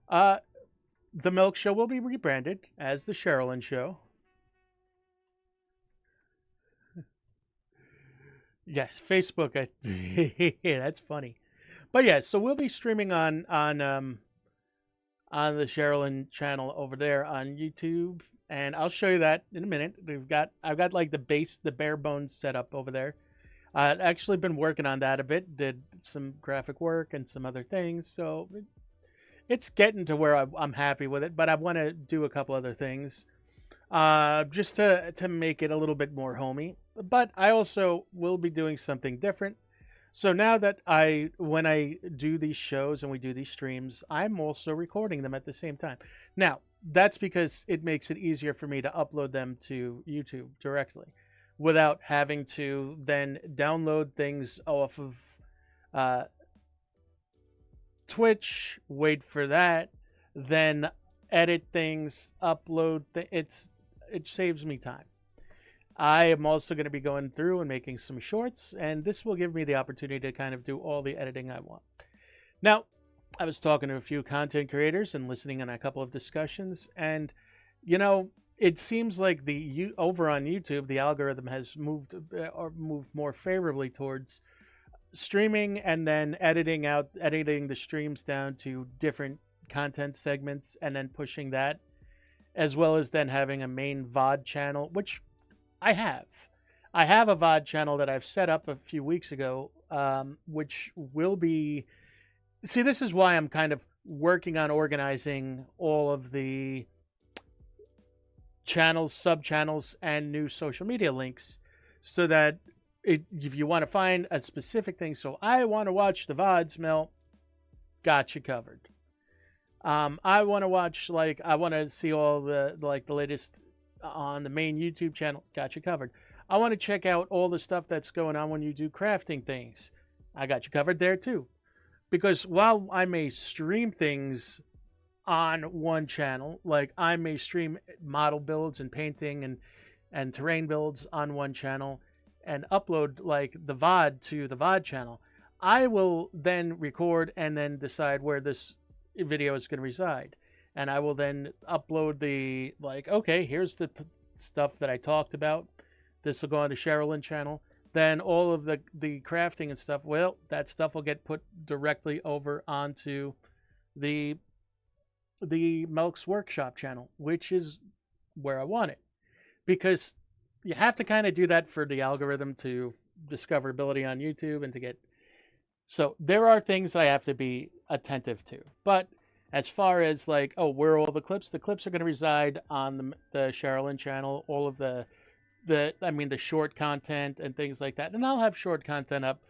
Uh, the Melk Show will be rebranded as the Sherilyn Show. Yes, Facebook. Yeah, that's funny. But yeah, so we'll be streaming on the Sherilyn channel over there on YouTube, and I'll show you that in a minute. I've got like the bare bones setup over there. I've actually been working on that a bit. Did some graphic work and some other things, so it's getting to where I'm happy with it. But I want to do a couple other things, just to make it a little bit more homey. But I also will be doing something different. So now that when I do these shows and we do these streams, I'm also recording them at the same time. Now, that's because it makes it easier for me to upload them to YouTube directly without having to then download things off of uh, Twitch, wait for that, then edit things, upload. It saves me time. I am also going to be going through and making some shorts, and this will give me the opportunity to kind of do all the editing I want. Now, I was talking to a few content creators and listening in a couple of discussions, and it seems like over on YouTube, the algorithm has moved more favorably towards streaming and then editing the streams down to different content segments and then pushing that, as well as then having a main VOD channel, which I have. I have a VOD channel that I've set up a few weeks ago, which will be. See, this is why I'm kind of working on organizing all of the channels, sub-channels, and new social media links so that if you want to find a specific thing, so I want to watch the VODs, Mel, got you covered. I want to watch, I want to see all the latest on the main YouTube channel, got you covered. I want to check out all the stuff that's going on when you do crafting things. I got you covered there too. Because while I may stream things on one channel, like I may stream model builds and painting and terrain builds on one channel and upload like the VOD to the VOD channel, I will then record and then decide where this video is going to reside. And I will then upload okay, here's the stuff that I talked about. This will go on the Sherilyn channel. Then all of the crafting and stuff, well, that stuff will get put directly over onto the Melk's Workshop channel, which is where I want it. Because you have to kind of do that for the algorithm to discoverability on YouTube and to get... So there are things I have to be attentive to. But as far as where are all the clips? The clips are going to reside on the Sherilyn channel. All of the short content and things like that. And I'll have short content up.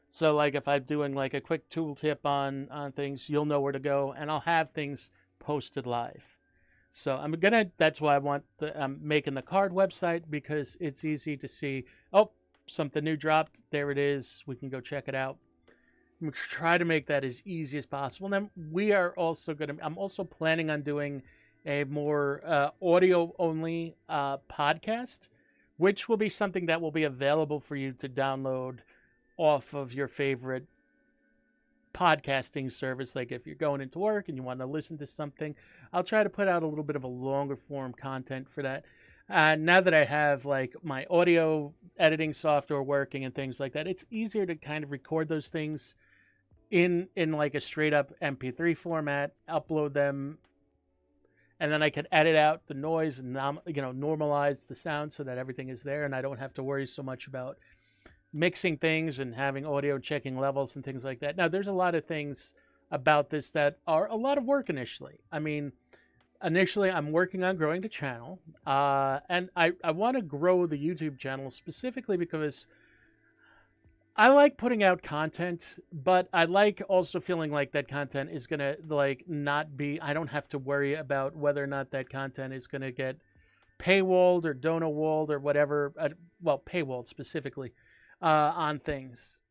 So if I'm doing a quick tool tip on things, you'll know where to go. And I'll have things posted live. So that's why I'm making the card website, because it's easy to see, oh, something new dropped. There it is. We can go check it out. I'm try to make that as easy as possible. And then I'm also planning on doing a more audio only podcast, which will be something that will be available for you to download off of your favorite podcasting service. Like if you're going into work and you want to listen to something, I'll try to put out a little bit of a longer form content for that. Now that I have my audio editing software working and things like that, it's easier to kind of record those things in a straight up MP3 format, upload them, and then I can edit out the noise and normalize the sound so that everything is there, and I don't have to worry so much about mixing things and having audio checking levels and things like that. Now, there's a lot of things about this that are a lot of work initially. I mean, initially I'm working on growing the channel, and I want to grow the YouTube channel specifically because I like putting out content, but I like also feeling like that content is going to not be, I don't have to worry about whether or not that content is going to get paywalled or dono-walled or whatever. Paywalled specifically on things.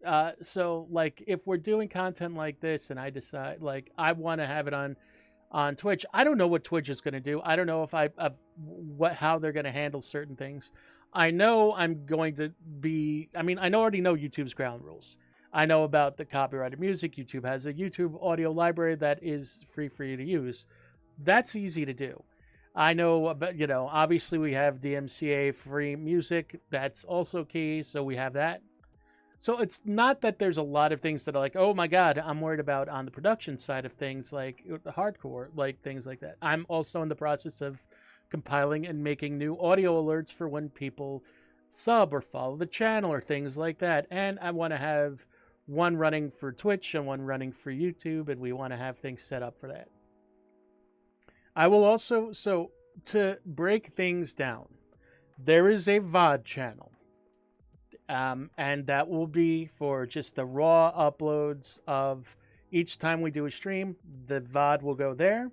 So if we're doing content like this and I decide I want to have it on Twitch, I don't know what Twitch is going to do. I don't know if how they're going to handle certain things. I know I'm going to be, I already know YouTube's ground rules. I know about the copyrighted music. YouTube has a YouTube audio library that is free for you to use. That's easy to do. I know about, obviously we have DMCA free music. That's also key. So we have that. So it's not that there's a lot of things that are like, oh my God, I'm worried about on the production side of things, like the hardcore, like things like that. I'm also in the process of compiling and making new audio alerts for when people sub or follow the channel or things like that. And I want to have one running for Twitch and one running for YouTube, and we want to have things set up for that. I will also, so to break things down, there is a VOD channel. And that will be for just the raw uploads of each time we do a stream. The VOD will go there.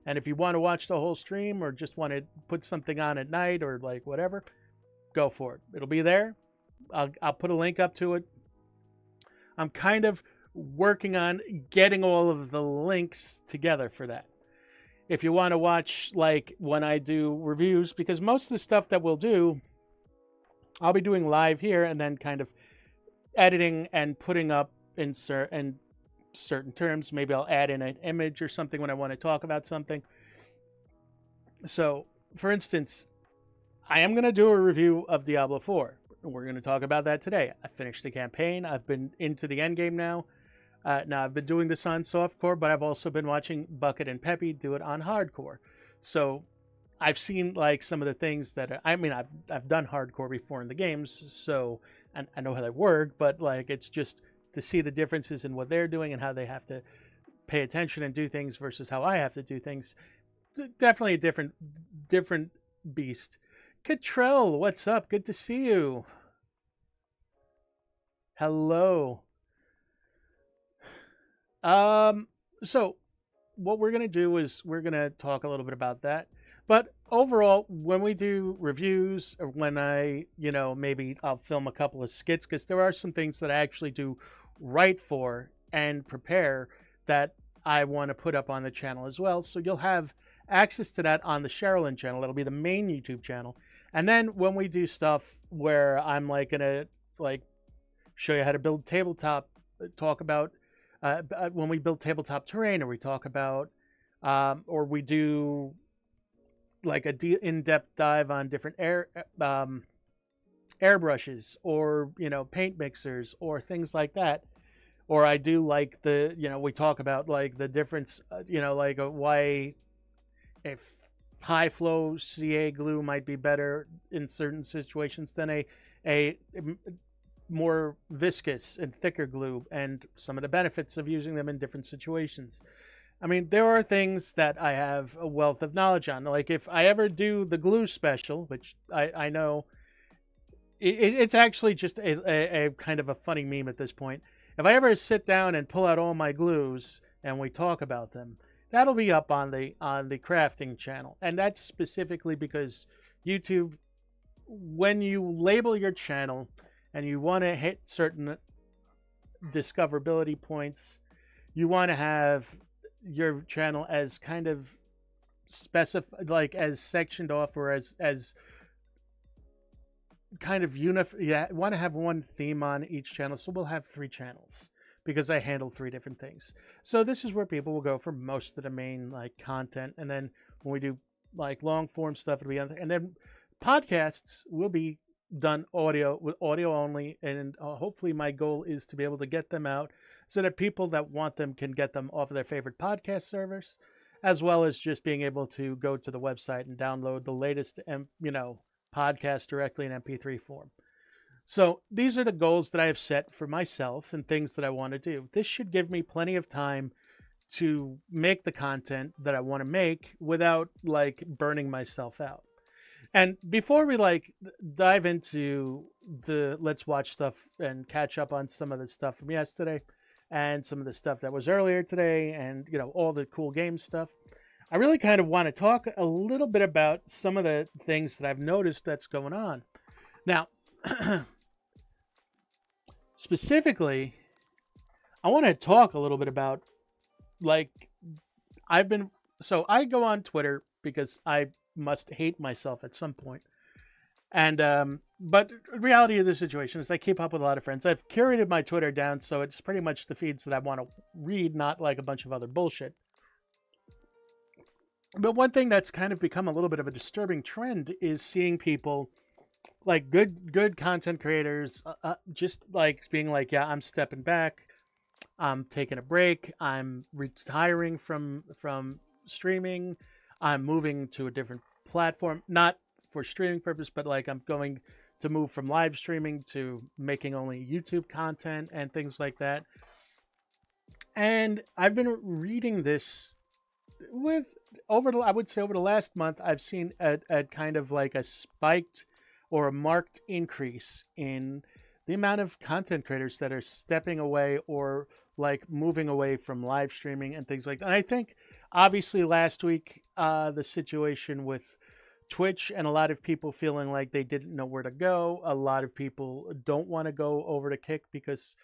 And if you want to watch the whole stream or just want to put something on at night or like whatever, go for it. It'll be there. I'll put a link up to it. I'm kind of working on getting all of the links together for that. If you want to watch like when I do reviews, because most of the stuff that we'll do, I'll be doing live here and then kind of editing and putting up in certain terms. Maybe I'll add in an image or something when I want to talk about something. So, for instance, I am going to do a review of Diablo 4. We're going to talk about that today. I finished the campaign. I've been into the endgame now. Now, I've been doing this on softcore, but I've also been watching Bucket and Peppy do it on hardcore. So I've seen like some of the things that I've done hardcore before in the games, so I know how they work. But like it's just to see the differences in what they're doing and how they have to pay attention and do things versus how I have to do things. Definitely a different beast. Catrell, what's up? Good to see you. Hello. So what we're gonna do is we're gonna talk a little bit about that. But overall, when we do reviews or when I, maybe I'll film a couple of skits, because there are some things that I actually do write for and prepare that I want to put up on the channel as well. So you'll have access to that on the Sherilyn channel. That'll be the main YouTube channel. And then when we do stuff where I'm like going to like show you how to build tabletop, talk about when we build tabletop terrain, or we talk about, or we do like a in-depth dive on different airbrushes or paint mixers or things like that, or I do like we talk about like the difference like why if high flow CA glue might be better in certain situations than a more viscous and thicker glue, and some of the benefits of using them in different situations. I mean, there are things that I have a wealth of knowledge on. Like if I ever do the glue special, which I know it's actually just a kind of a funny meme at this point. If I ever sit down and pull out all my glues and we talk about them, that'll be up on the crafting channel. And that's specifically because YouTube, when you label your channel and you want to hit certain discoverability points, you want to have your channel as kind of specified, like as sectioned off, or as kind of want to have one theme on each channel. So we'll have 3 channels because I handle 3 different things. So this is where people will go for most of the main like content, and then when we do like long form stuff, it'll be on there. And then podcasts will be done with audio only, and hopefully my goal is to be able to get them out so that people that want them can get them off of their favorite podcast servers, as well as just being able to go to the website and download the latest, podcast directly in MP3 form. So these are the goals that I have set for myself and things that I want to do. This should give me plenty of time to make the content that I want to make without like burning myself out. And before we like dive into the let's watch stuff and catch up on some of the stuff from yesterday and some of the stuff that was earlier today and all the cool game stuff, I really kind of want to talk a little bit about some of the things that I've noticed that's going on. Now, specifically, I want to talk a little bit about like I go on Twitter because I must hate myself at some point. And but the reality of the situation is I keep up with a lot of friends. I've curated my Twitter down so it's pretty much the feeds that I want to read, not like a bunch of other bullshit. But one thing that's kind of become a little bit of a disturbing trend is seeing people like good content creators just like being like, yeah, I'm stepping back, I'm taking a break, I'm retiring from streaming, I'm moving to a different platform, not for streaming purpose, but like I'm going to move from live streaming to making only YouTube content and things like that. And I've been reading this with I would say over the last month, I've seen a kind of like a spiked or a marked increase in the amount of content creators that are stepping away or like moving away from live streaming and things like that. And I think obviously last week, the situation with Twitch and a lot of people feeling like they didn't know where to go. A lot of people don't want to go over to Kick because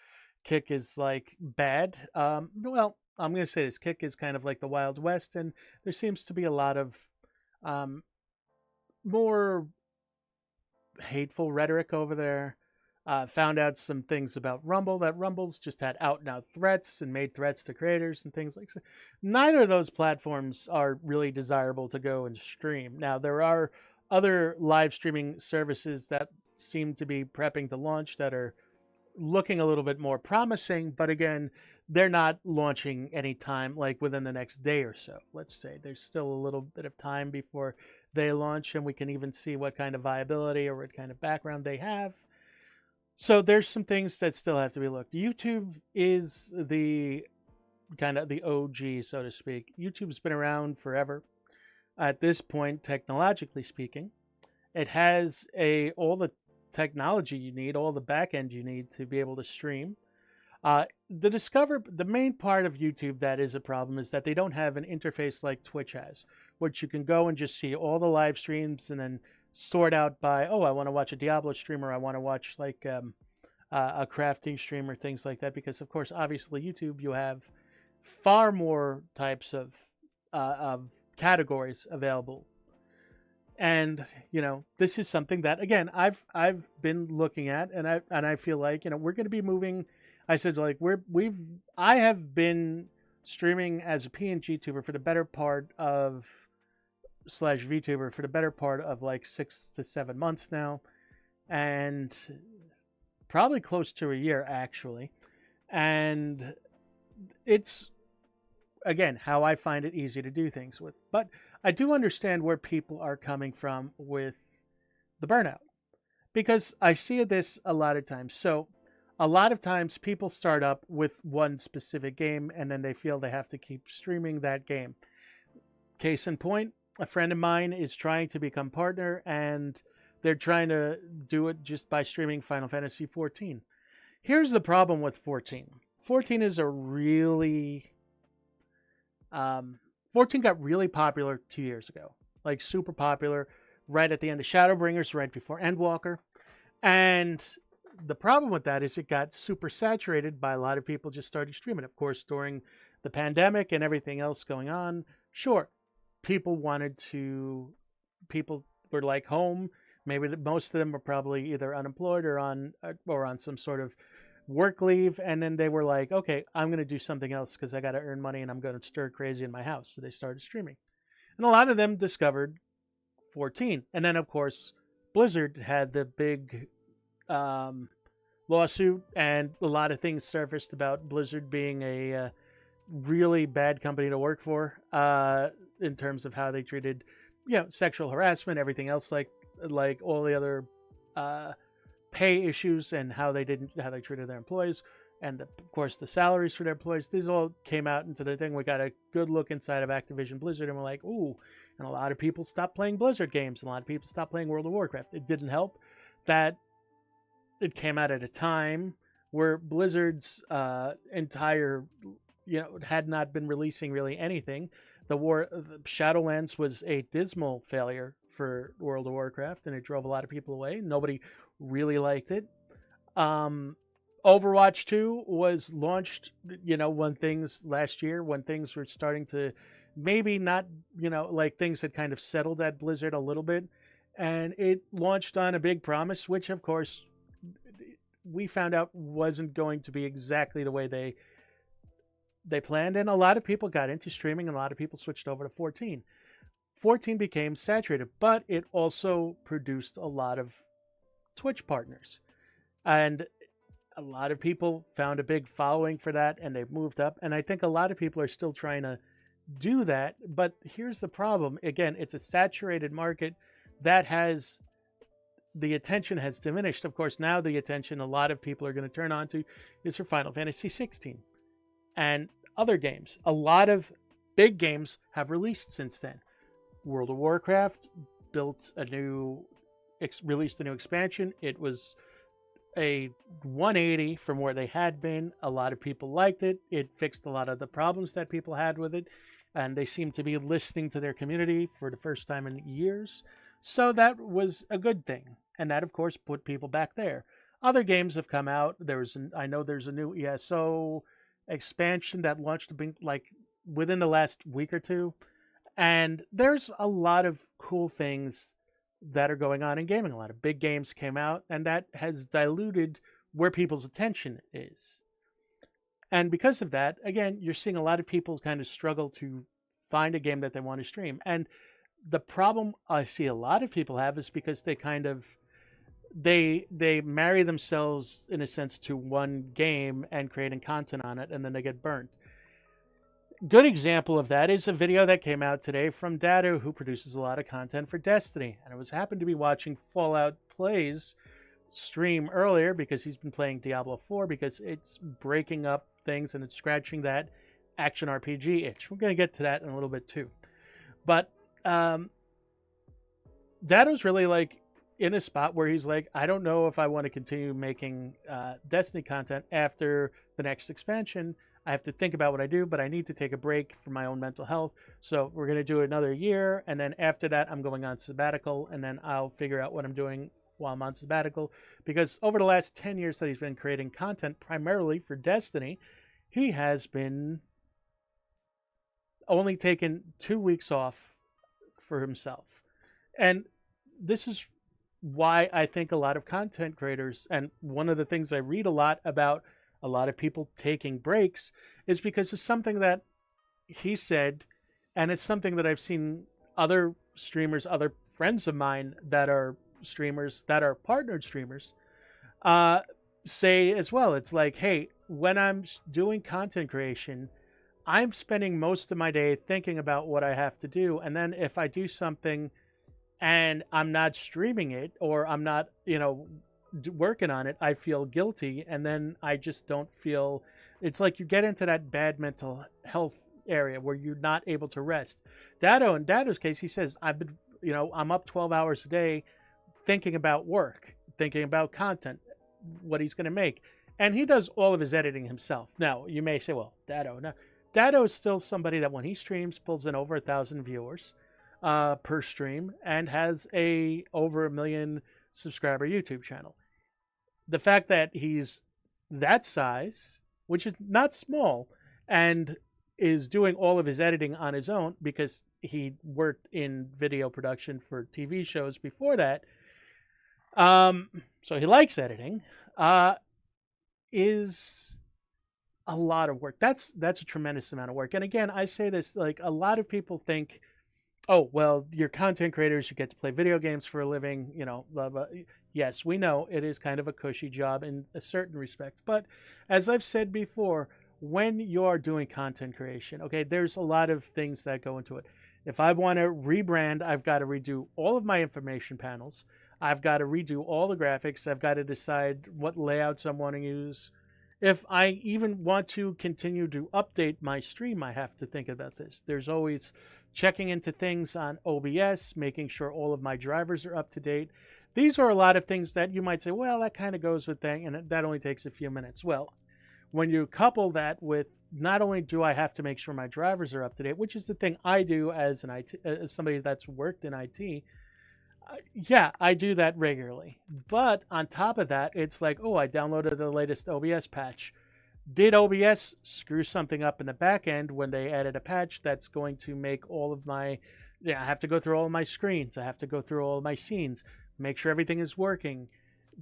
Kick is like bad. Well, I'm going to say this: Kick is kind of like the Wild West, and there seems to be a lot of more hateful rhetoric over there. Found out some things about Rumble, that Rumble's just had out and out threats and made threats to creators and things like that. Neither of those platforms are really desirable to go and stream. Now, there are other live streaming services that seem to be prepping to launch that are looking a little bit more promising, but again, they're not launching anytime like within the next day or so. Let's say there's still a little bit of time before they launch, and we can even see what kind of viability or what kind of background they have. So there's some things that still have to be looked. YouTube is the kind of the OG, so to speak. YouTube's been around forever. At this point, technologically speaking, it has all the technology you need, all the back end you need to be able to stream. The main part of YouTube that is a problem is that they don't have an interface like Twitch has, which you can go and just see all the live streams and then sort out by, oh, I want to watch a Diablo streamer, I want to watch like a crafting stream or things like that, because of course, obviously, YouTube, you have far more types of categories available. And this is something that again I've been looking at, and I feel like we're going to be moving. I said like I have been streaming as a PNG tuber for the better part of slash VTuber for the better part of like 6 to 7 months now, and probably close to a year actually. And it's again how I find it easy to do things with, but I do understand where people are coming from with the burnout, because I see this a lot of times. So a lot of times people start up with one specific game and then they feel they have to keep streaming that game. Case in point, a friend of mine is trying to become partner and they're trying to do it just by streaming Final Fantasy 14. Here's the problem with 14. 14 is a really 14 got really popular 2 years ago, like super popular, right at the end of Shadowbringers, right before Endwalker. And the problem with that is it got super saturated by a lot of people just starting streaming. Of course, during the pandemic and everything else going on, sure, people were like home. Maybe most of them were probably either unemployed or on some sort of work leave, and then they were like, okay, I'm going to do something else because I got to earn money and I'm going to stir crazy in my house. So they started streaming, and a lot of them discovered 14. And then of course Blizzard had the big lawsuit, and a lot of things surfaced about Blizzard being a really bad company to work for in terms of how they treated sexual harassment, everything else, like all the other pay issues, and how they treated their employees, and of course the salaries for their employees. These all came out into the thing. We got a good look inside of Activision Blizzard, and we're like, ooh. And a lot of people stopped playing Blizzard games, and a lot of people stopped playing World of Warcraft. It didn't help that it came out at a time where Blizzard's entire had not been releasing really anything. Shadowlands was a dismal failure for World of Warcraft, and it drove a lot of people away. Nobody really liked it. Overwatch 2 was launched, when things were starting to maybe not, like things had kind of settled at Blizzard a little bit. And it launched on a big promise, which of course we found out wasn't going to be exactly the way they planned. And a lot of people got into streaming, and a lot of people switched over to 14. 14 became saturated, but it also produced a lot of Twitch partners. And a lot of people found a big following for that, and they've moved up. And I think a lot of people are still trying to do that. But here's the problem. Again, it's a saturated market that has the attention has diminished. Of course, now the attention a lot of people are going to turn on to is for Final Fantasy 16 and other games. A lot of big games have released since then. World of Warcraft released a new expansion. It was a 180 from where they had been. A lot of people liked it. It fixed a lot of the problems that people had with it, and they seem to be listening to their community for the first time in years. So that was a good thing, and that of course put people back there. Other games have come out. I know there's a new ESO expansion that launched like within the last week or two, and there's a lot of cool things that are going on in gaming. A lot of big games came out, and that has diluted where people's attention is. And because of that, again, you're seeing a lot of people kind of struggle to find a game that they want to stream. And the problem I see a lot of people have is because they kind of they marry themselves in a sense to one game and creating content on it, and then they get burnt. Good example of that is a video that came out today from Dado, who produces a lot of content for Destiny. And I happened to be watching Fallout Plays stream earlier because he's been playing Diablo 4 because it's breaking up things and it's scratching that action RPG itch. We're going to get to that in a little bit too. But Dado's really like in a spot where he's like, I don't know if I want to continue making Destiny content after the next expansion. I have to think about what I do, but I need to take a break for my own mental health. So we're going to do another year. And then after that, I'm going on sabbatical. And then I'll figure out what I'm doing while I'm on sabbatical. Because over the last 10 years that he's been creating content primarily for Destiny, he has been only taken 2 weeks off for himself. And this is why I think a lot of content creators, and one of the things I read a lot about a lot of people taking breaks, is because it's something that he said, and it's something that I've seen other streamers, other friends of mine that are streamers, that are partnered streamers, say as well. It's like, hey, when I'm doing content creation, I'm spending most of my day thinking about what I have to do. And then if I do something and I'm not streaming it, or I'm not, working on it, I feel guilty, and then I just don't feel. It's like you get into that bad mental health area where you're not able to rest. In Dado's case, he says, I'm up 12 hours a day thinking about work, thinking about content, what he's going to make. And he does all of his editing himself. Now, you may say, well, Dado is still somebody that when he streams pulls in over 1,000 viewers per stream and has over 1 million subscriber YouTube channel. The fact that he's that size, which is not small, and is doing all of his editing on his own because he worked in video production for TV shows before that, so he likes editing, is a lot of work. That's a tremendous amount of work. And again, I say this, like, a lot of people think, oh, well, you're content creators, you get to play video games for a living, blah, blah. Yes, we know it is kind of a cushy job in a certain respect. But as I've said before, when you're doing content creation, okay, there's a lot of things that go into it. If I want to rebrand, I've got to redo all of my information panels. I've got to redo all the graphics. I've got to decide what layouts I'm want to use. If I even want to continue to update my stream, I have to think about this. There's always checking into things on OBS, making sure all of my drivers are up to date. These are a lot of things that you might say, well, that kind of goes with that, and that only takes a few minutes. Well, when you couple that with not only do I have to make sure my drivers are up to date, which is the thing I do as as somebody that's worked in IT, yeah, I do that regularly. But on top of that, it's like, oh, I downloaded the latest OBS patch. Did OBS screw something up in the back end when they added a patch that's going to make all of my Yeah, I have to go through all my screens. I have to go through all my scenes, make sure everything is working.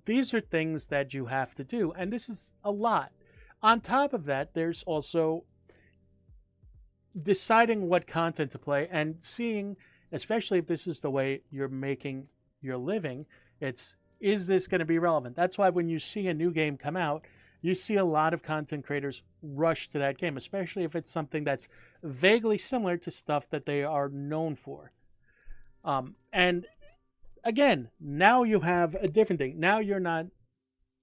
These are things that you have to do, and this is a lot. On top of that, there's also deciding what content to play and seeing, especially if this is the way you're making your living, it's, is this going to be relevant? That's why when you see a new game come out, you see a lot of content creators rush to that game, especially if it's something that's vaguely similar to stuff that they are known for. And again, now you have a different thing. Now you're not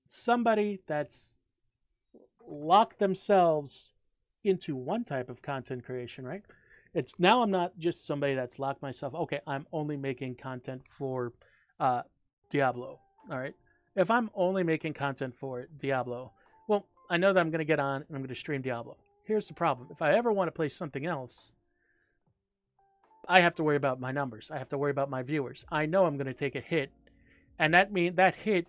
somebody that's locked themselves into one type of content creation, right? It's now I'm not just somebody that's locked myself. Okay, I'm only making content for Diablo. All right. If I'm only making content for Diablo, well, I know that I'm going to get on and I'm going to stream Diablo. Here's the problem. If I ever want to play something else, I have to worry about my numbers. I have to worry about my viewers. I know I'm going to take a hit, and that hit,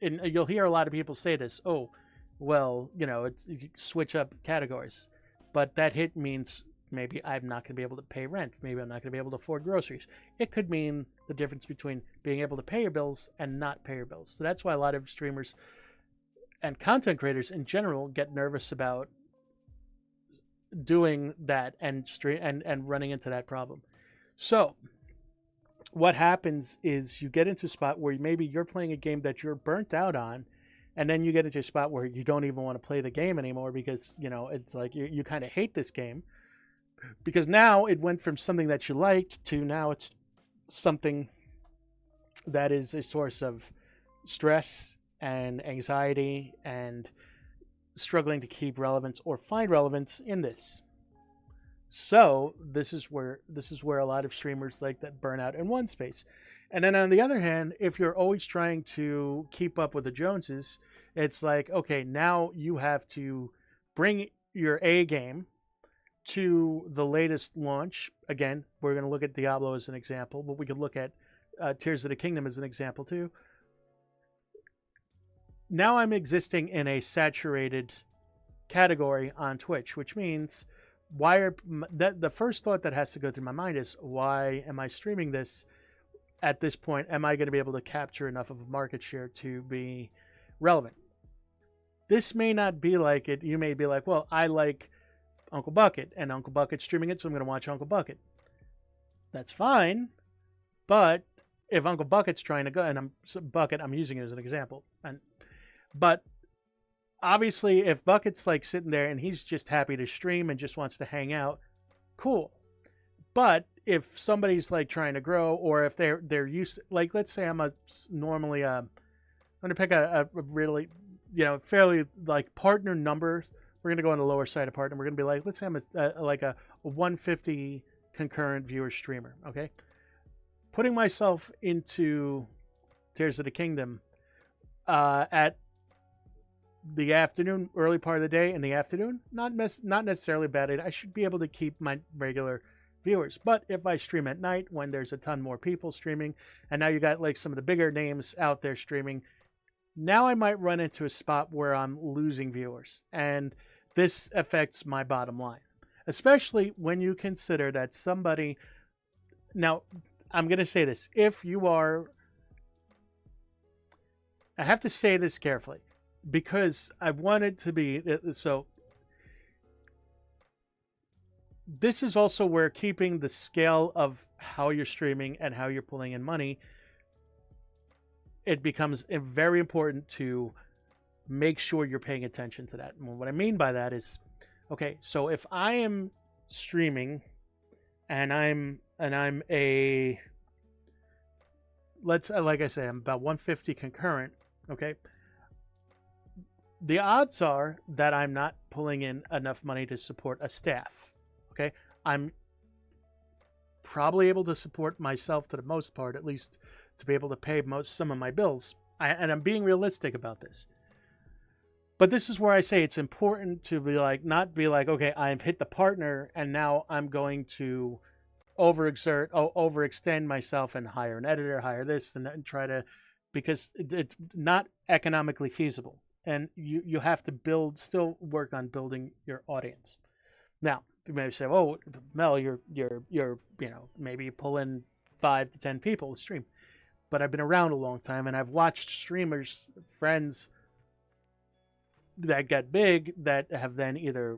and you'll hear a lot of people say this. Oh, well, it's, you switch up categories, but that hit means maybe I'm not going to be able to pay rent. Maybe I'm not going to be able to afford groceries. It could mean the difference between being able to pay your bills and not pay your bills. So that's why a lot of streamers and content creators in general get nervous about doing that and running into that problem. So what happens is you get into a spot where maybe you're playing a game that you're burnt out on, and then you get into a spot where you don't even want to play the game anymore because, it's like you kind of hate this game because now it went from something that you liked to now it's something that is a source of stress and anxiety and struggling to keep relevance or find relevance in this. So this is where a lot of streamers like that burn out in one space. And then on the other hand, if you're always trying to keep up with the Joneses, it's like, okay, now you have to bring your A game to the latest launch. Again, we're going to look at Diablo as an example, but we could look at Tears of the Kingdom as an example too. Now I'm existing in a saturated category on Twitch, which means the first thought that has to go through my mind is, why am I streaming this at this point? Am I going to be able to capture enough of a market share to be relevant? This may not be like it. You may be like, well, I like Uncle Bucket and Uncle Bucket's streaming it, so I'm going to watch Uncle Bucket. That's fine. But if Uncle Bucket's trying to go, and I'm using it as an example, but obviously, if Bucket's like sitting there and he's just happy to stream and just wants to hang out, cool. But if somebody's like trying to grow, or if they're used, like let's say I'm normally I'm gonna pick a really fairly like partner number. We're gonna go on the lower side of partner. We're gonna be like, let's say I'm a 150 concurrent viewer streamer. Okay, putting myself into Tears of the Kingdom at the afternoon, early part of the day in the afternoon, not necessarily a bad idea. I should be able to keep my regular viewers. But if I stream at night when there's a ton more people streaming, and now you got like some of the bigger names out there streaming, now I might run into a spot where I'm losing viewers. And this affects my bottom line, especially when you consider that somebody, now I'm going to say this, if you are, I have to say this carefully, because I want it to be so. This is also where keeping the scale of how you're streaming and how you're pulling in money, it becomes very important to make sure you're paying attention to that. And what I mean by that is, okay, so if I am streaming and I'm a, like I say, I'm about 150 concurrent, okay? The odds are that I'm not pulling in enough money to support a staff. Okay, I'm probably able to support myself to the most part, at least to be able to pay some of my bills. And I'm being realistic about this. But this is where I say it's important to be like, not be like, okay, I've hit the partner and now I'm going to overextend myself and hire an editor, hire this and try to, because it's not economically feasible. And you have to still work on building your audience. Now, you may say, "Oh, Mel, you're maybe you pull in 5 to 10 people to stream." But I've been around a long time, and I've watched streamers, friends that get big that have then either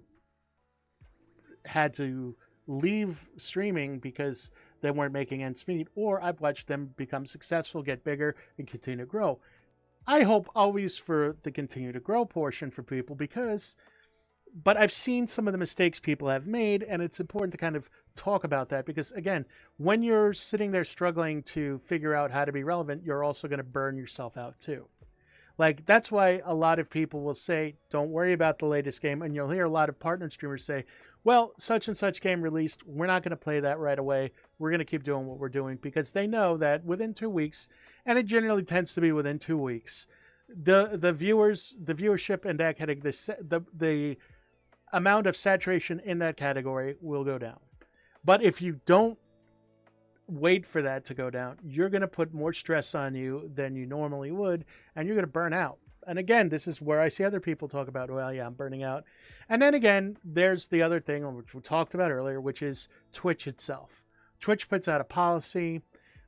had to leave streaming because they weren't making ends meet, or I've watched them become successful, get bigger, and continue to grow. I hope always for the continue to grow portion for people but I've seen some of the mistakes people have made, and it's important to kind of talk about that because, again, when you're sitting there struggling to figure out how to be relevant, you're also going to burn yourself out too. Like, that's why a lot of people will say, don't worry about the latest game. And you'll hear a lot of partner streamers say, well, such and such game released. We're not going to play that right away. We're going to keep doing what we're doing because they know that within 2 weeks, and it generally tends to be within 2 weeks, the viewership in that category, the amount of saturation in that category will go down. But if you don't wait for that to go down, you're going to put more stress on you than you normally would, and you're going to burn out. And again, this is where I see other people talk about, well, yeah, I'm burning out. And then again, there's the other thing which we talked about earlier, which is Twitch itself. Twitch puts out a policy.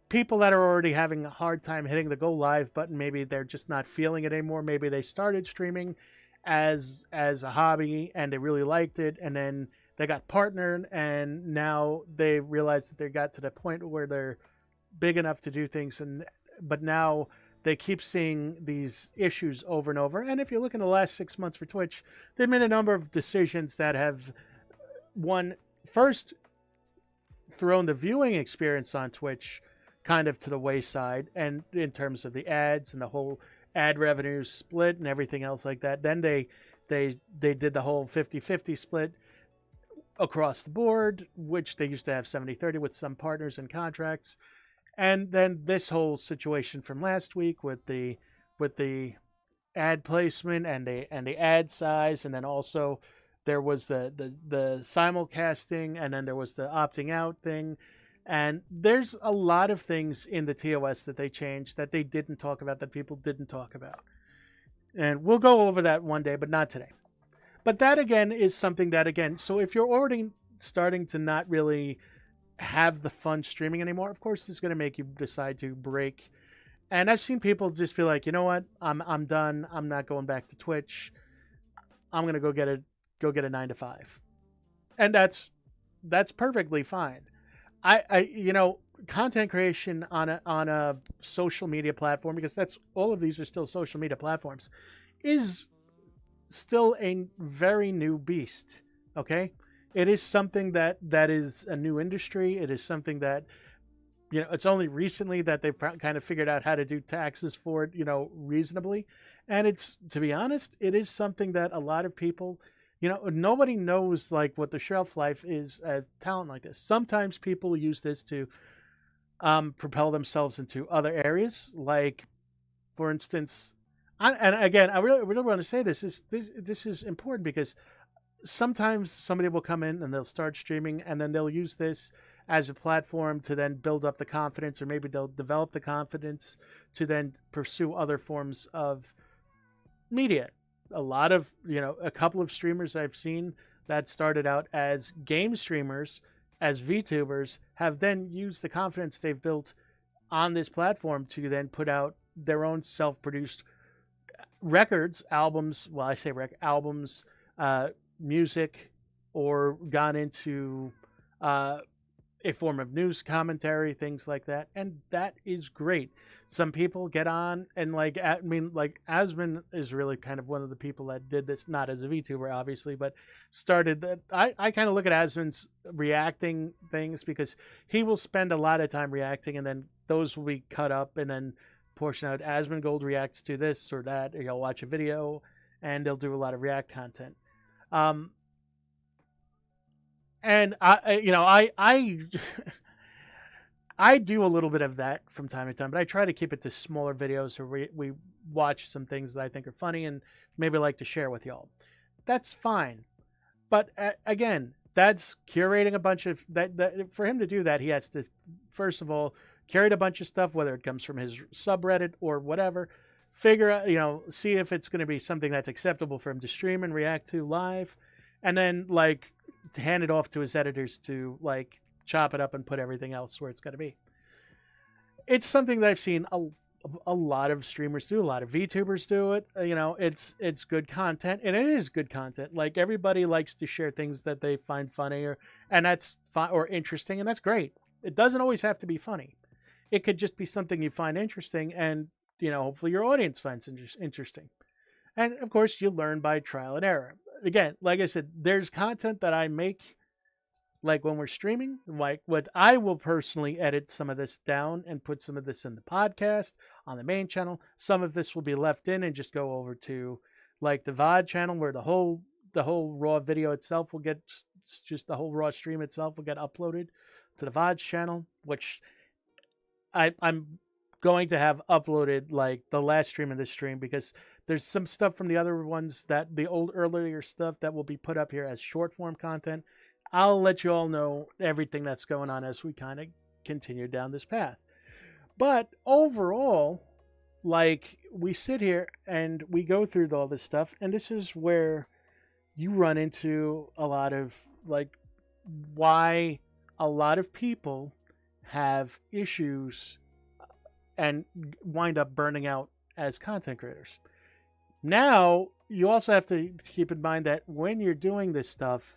People that are already having a hard time hitting the go live button, maybe they're just not feeling it anymore. Maybe they started streaming as a hobby and they really liked it, and then they got partnered, and now they realize that they got to the point where they're big enough to do things, but now they keep seeing these issues over and over. And if you look in the last 6 months for Twitch, they've made a number of decisions that have, first thrown the viewing experience on Twitch kind of to the wayside, and in terms of the ads and the whole ad revenue split and everything else like that. Then they did the whole 50-50 split across the board, which they used to have 70-30 with some partners and contracts. And then this whole situation from last week with the ad placement and the ad size, and then also there was the simulcasting, and then there was the opting out thing. And there's a lot of things in the TOS that they changed that they didn't talk about, that people didn't talk about. And we'll go over that one day, but not today. But that, again, is something that, again, so if you're already starting to not really have the fun streaming anymore, of course, it's going to make you decide to break. And I've seen people just be like, you know what, I'm done. I'm not going back to Twitch. I'm going to go get a 9-to-5. And that's perfectly fine. I content creation on a social media platform, because that's all of these are still social media platforms, is still a very new beast. Okay, it is something that is a new industry. It is something that, it's only recently that they've kind of figured out how to do taxes for it, reasonably. And it's, to be honest, it is something that a lot of people, nobody knows like what the shelf life is at talent like this. Sometimes people use this to propel themselves into other areas. Like, for instance, and again, I really want to say this is important, because sometimes somebody will come in and they'll start streaming, and then they'll use this as a platform to then build up the confidence, or maybe they'll develop the confidence to then pursue other forms of media. A lot of, a couple of streamers I've seen that started out as game streamers, as VTubers, have then used the confidence they've built on this platform to then put out their own self-produced records, albums. Well, I say albums, music, or gone into a form of news commentary, things like that. And that is great. Some people get on and like Asmon is really kind of one of the people that did this, not as a VTuber, obviously, but started that. I kind of look at Asmon's reacting things, because he will spend a lot of time reacting, and then those will be cut up and then portion out. Asmon Gold reacts to this or that, or you'll watch a video and they'll do a lot of react content. And I do a little bit of that from time to time, but I try to keep it to smaller videos where we watch some things that I think are funny and maybe like to share with y'all. That's fine. But again, that's curating a bunch of that. For him to do that, he has to, first of all, curate a bunch of stuff, whether it comes from his subreddit or whatever, figure out, see if it's going to be something that's acceptable for him to stream and react to live. and then like hand it off to his editors to like chop it up and put everything else where it's got to be. It's something that I've seen a lot of streamers do, a lot of VTubers do it. You know, it's good content, and it is good content. Like everybody likes to share things that they find funny and that's fun or interesting, and that's great. It doesn't always have to be funny. It could just be something you find interesting, and you know, hopefully your audience finds interesting. And of course, you learn by trial and error. Again, like I said, there's content that I make like when we're streaming, like what I will personally edit some of this down and put some of this in the podcast on the main channel. Some of this will be left in and just go over to like the VOD channel where the whole raw video itself will get just the whole raw stream itself will get uploaded to the VOD channel, which I'm going to have uploaded like the last stream of this stream because there's some stuff from the other ones that the earlier stuff that will be put up here as short form content. I'll let you all know everything that's going on as we kind of continue down this path. But overall, like we sit here and we go through all this stuff, and this is where you run into a lot of like why a lot of people have issues and wind up burning out as content creators. Now, you also have to keep in mind that when you're doing this stuff,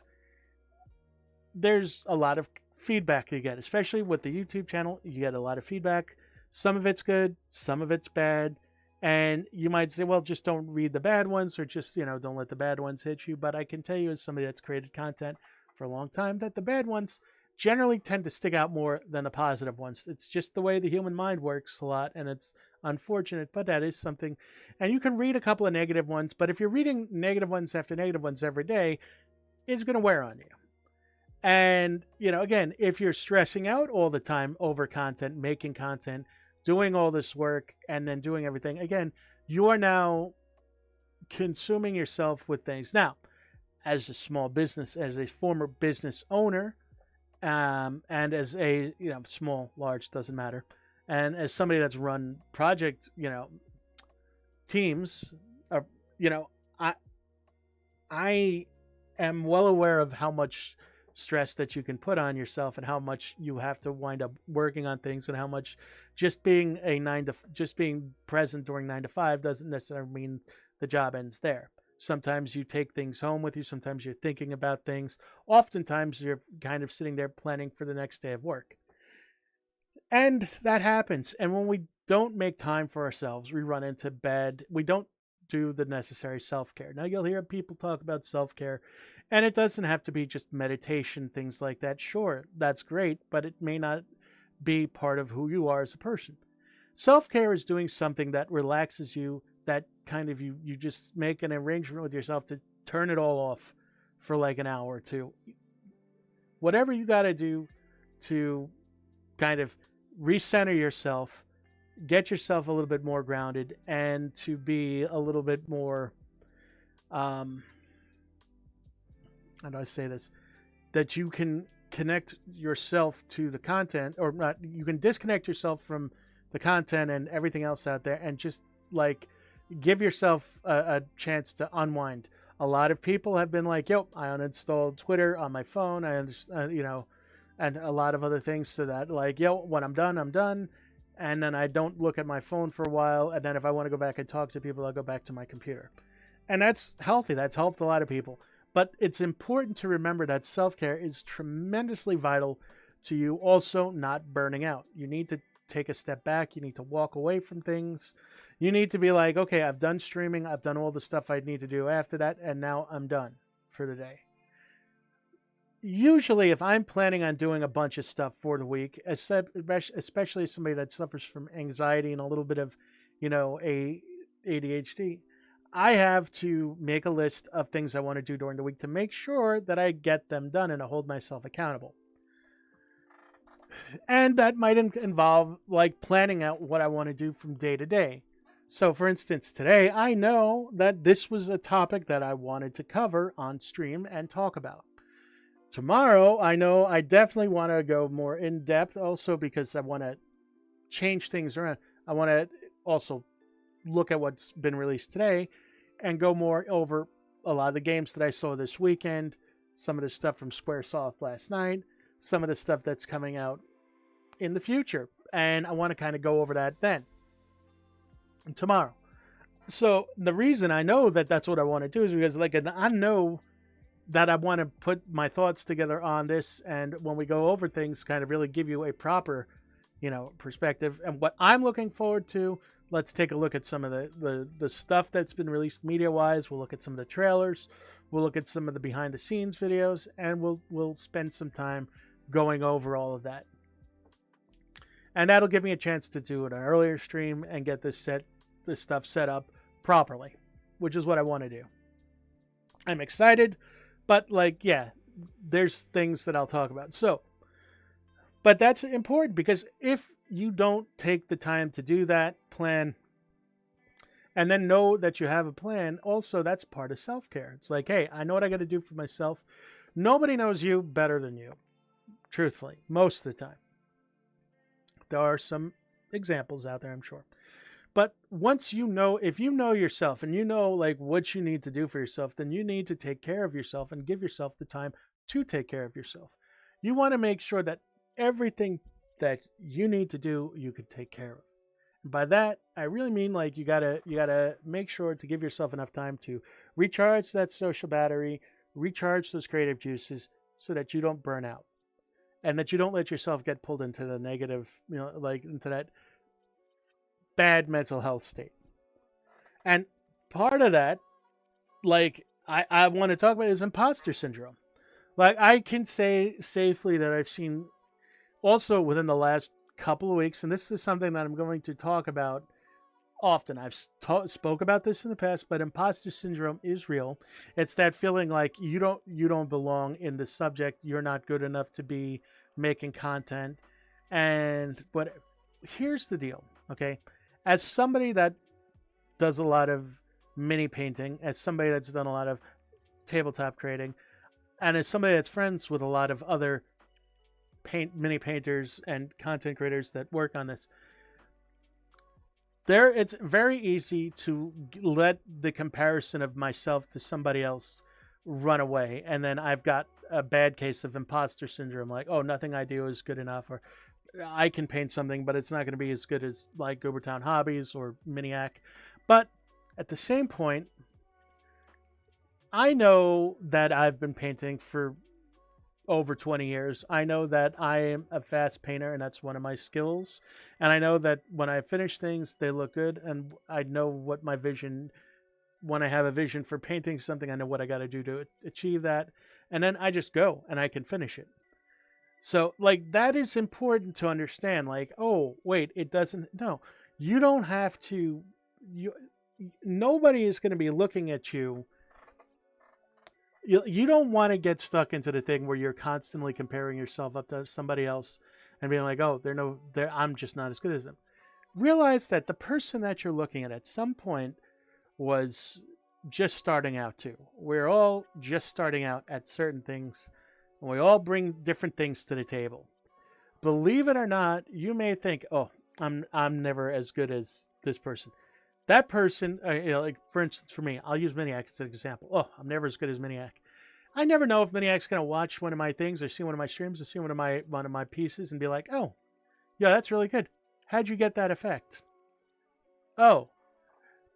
there's a lot of feedback you get, especially with the YouTube channel. You get a lot of feedback. Some of it's good, some of it's bad. And you might say, well, just don't read the bad ones or just, you know, don't let the bad ones hit you. But I can tell you as somebody that's created content for a long time that the bad ones generally tend to stick out more than the positive ones. It's just the way the human mind works a lot, and it's unfortunate, but that is something. And you can read a couple of negative ones, but if you're reading negative ones after negative ones every day, it's going to wear on you. And, you know, again, if you're stressing out all the time over content, making content, doing all this work, and then doing everything, again, you are now consuming yourself with things. Now, as a small business, as a former business owner, and as a, you know, small, large, doesn't matter, and as somebody that's run project, you know, teams, you know, I am well aware of how much stress that you can put on yourself and how much you have to wind up working on things, and how much just being being present during 9 to 5 doesn't necessarily mean the job ends there. Sometimes you take things home with you. Sometimes you're thinking about things. Oftentimes you're kind of sitting there planning for the next day of work. And that happens. And when we don't make time for ourselves, we run into bed. We don't do the necessary self-care. Now you'll hear people talk about self-care, and it doesn't have to be just meditation, things like that. Sure, that's great, but it may not be part of who you are as a person. Self-care is doing something that relaxes you, that kind of you just make an arrangement with yourself to turn it all off for like an hour or two. Whatever you got to do to kind of recenter yourself, get yourself a little bit more grounded, and to be a little bit more, how do I say this? That you can connect yourself to the content, or not, you can disconnect yourself from the content and everything else out there, and just like give yourself a chance to unwind. A lot of people have been like, yo, I uninstalled Twitter on my phone. I understand, you know, and a lot of other things, so that like, yo, when I'm done, I'm done. And then I don't look at my phone for a while. And then if I want to go back and talk to people, I'll go back to my computer. And that's healthy. That's helped a lot of people. But it's important to remember that self-care is tremendously vital to you also not burning out. You need to take a step back. You need to walk away from things. You need to be like, okay, I've done streaming. I've done all the stuff I need to do after that. And now I'm done for the day. Usually, if I'm planning on doing a bunch of stuff for the week, especially as somebody that suffers from anxiety and a little bit of, you know, ADHD, I have to make a list of things I want to do during the week to make sure that I get them done and I hold myself accountable. And that might involve like planning out what I want to do from day to day. So for instance, today I know that this was a topic that I wanted to cover on stream and talk about. Tomorrow, I know I definitely want to go more in depth also because I want to change things around. I want to also look at what's been released today and go more over a lot of the games that I saw this weekend, some of the stuff from Squaresoft last night, some of the stuff that's coming out in the future. And I want to kind of go over that then, tomorrow. So the reason I know that that's what I want to do is because, like, I know that I want to put my thoughts together on this, and when we go over things, kind of really give you a proper, perspective. And what I'm looking forward to, let's take a look at some of the stuff that's been released media-wise. We'll look at some of the trailers. We'll look at some of the behind-the-scenes videos, and we'll spend some time going over all of that. And that'll give me a chance to do an earlier stream and get this stuff set up properly, which is what I want to do. I'm excited, but there's things that I'll talk about. So, but that's important, because if you don't take the time to do that, plan, and then know that you have a plan, also that's part of self-care. It's like, hey, I know what I got to do for myself. Nobody knows you better than you, truthfully, most of the time. There are some examples out there, I'm sure. But once if you know yourself and you know what you need to do for yourself, then you need to take care of yourself and give yourself the time to take care of yourself. You want to make sure that everything that you need to do, you can take care of. And by that, I really mean you gotta make sure to give yourself enough time to recharge that social battery, recharge those creative juices, so that you don't burn out, and that you don't let yourself get pulled into the negative, into that bad mental health state. And part of that, I want to talk about, is imposter syndrome. I can say safely that I've seen also within the last couple of weeks, and this is something that I'm going to talk about often. I've spoke about this in the past, but imposter syndrome is real. It's that feeling like you don't belong in the subject. You're not good enough to be making content. But here's the deal, okay? As somebody that does a lot of mini painting, as somebody that's done a lot of tabletop creating, and as somebody that's friends with a lot of other mini painters and content creators that work on this, it's very easy to let the comparison of myself to somebody else run away, and then I've got a bad case of imposter syndrome, oh, nothing I do is good enough, or I can paint something, but it's not going to be as good as Goobertown Hobbies or Miniac. But at the same point, I know that I've been painting for over 20 years. I know that I am a fast painter, and that's one of my skills. And I know that when I finish things, they look good, and I know what my vision, when I have a vision for painting something, I know what I got to do to achieve that. And then I just go and I can finish it. So, that is important to understand. Oh, wait, it doesn't... No, you don't have to... Nobody is going to be looking at you. You don't want to get stuck into the thing where you're constantly comparing yourself up to somebody else and being like, oh, I'm just not as good as them. Realize that the person that you're looking at some point was just starting out too. We're all just starting out at certain things. And we all bring different things to the table. Believe it or not, you may think, "Oh, I'm never as good as this person." That person, for instance, for me, I'll use Miniac as an example. Oh, I'm never as good as Miniac. I never know if Miniac's going to watch one of my things, or see one of my streams, or see one of my pieces, and be like, "Oh, yeah, that's really good. How'd you get that effect?" Oh,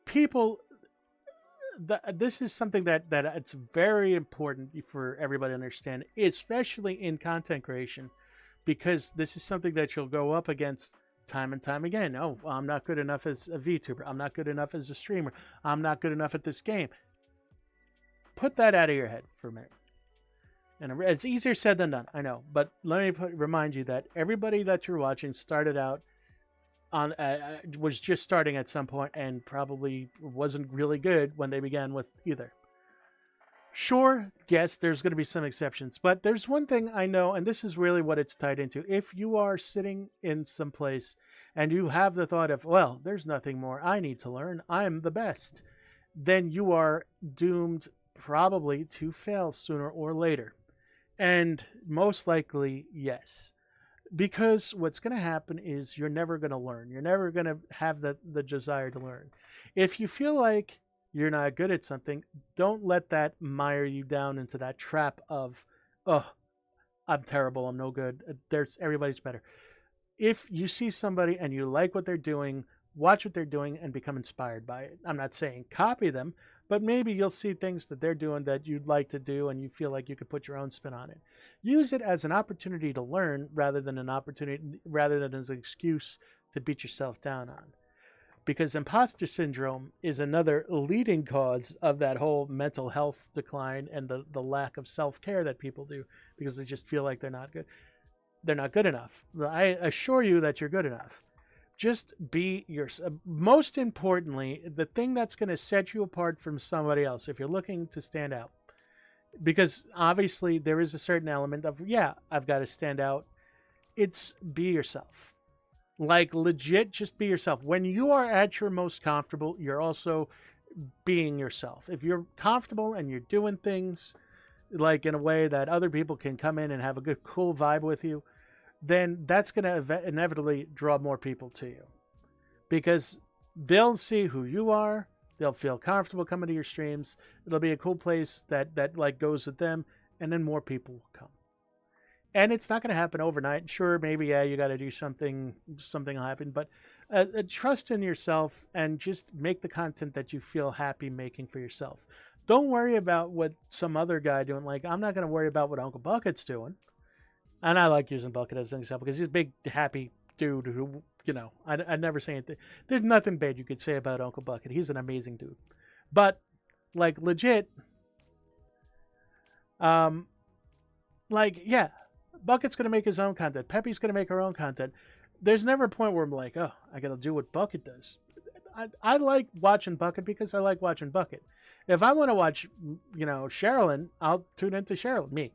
people. This is something that it's very important for everybody to understand, especially in content creation, because this is something that you'll go up against time and time again. Oh, I'm not good enough as a VTuber. I'm not good enough as a streamer. I'm not good enough at this game. Put that out of your head for a minute. And it's easier said than done, I know. But let me remind you that everybody that you're watching started out was just starting at some point, and probably wasn't really good when they began with either. Sure, yes, there's going to be some exceptions, but there's one thing I know, and this is really what it's tied into. If you are sitting in some place and you have the thought of, well, there's nothing more I need to learn, I'm the best, then you are doomed probably to fail sooner or later. And most likely, yes. Because what's going to happen is you're never going to learn. You're never going to have the desire to learn. If you feel like you're not good at something, don't let that mire you down into that trap of, oh, I'm terrible, I'm no good. There's everybody's better. If you see somebody and you like what they're doing, watch what they're doing and become inspired by it. I'm not saying copy them, but maybe you'll see things that they're doing that you'd like to do and you feel like you could put your own spin on it. Use it as an opportunity to learn rather than as an excuse to beat yourself down on. Because imposter syndrome is another leading cause of that whole mental health decline and the lack of self-care that people do because they just feel like they're not good. They're not good enough. I assure you that you're good enough. Just be yourself. Most importantly, the thing that's going to set you apart from somebody else, if you're looking to stand out, because obviously there is a certain element of, yeah, I've got to stand out. It's be yourself. Like legit, just be yourself. When you are at your most comfortable, you're also being yourself. If you're comfortable and you're doing things like in a way that other people can come in and have a good, cool vibe with you, then that's going to inevitably draw more people to you because they'll see who you are. They'll feel comfortable coming to your streams. It'll be a cool place that like goes with them, and then more people will come. And it's not going to happen overnight. Sure, maybe, yeah, you got to do something will happen, but trust in yourself and just make the content that you feel happy making for yourself. Don't worry about what some other guy doing. Like, I'm not going to worry about what Uncle Bucket's doing. And I like using Bucket as an example because he's a big, happy dude who, I never say anything. There's nothing bad you could say about Uncle Bucket. He's an amazing dude. But, like, legit, yeah, Bucket's going to make his own content. Peppy's going to make her own content. There's never a point where I'm like, oh, I got to do what Bucket does. I like watching Bucket because I like watching Bucket. If I want to watch, Sherilyn, I'll tune into Sherilyn. Me.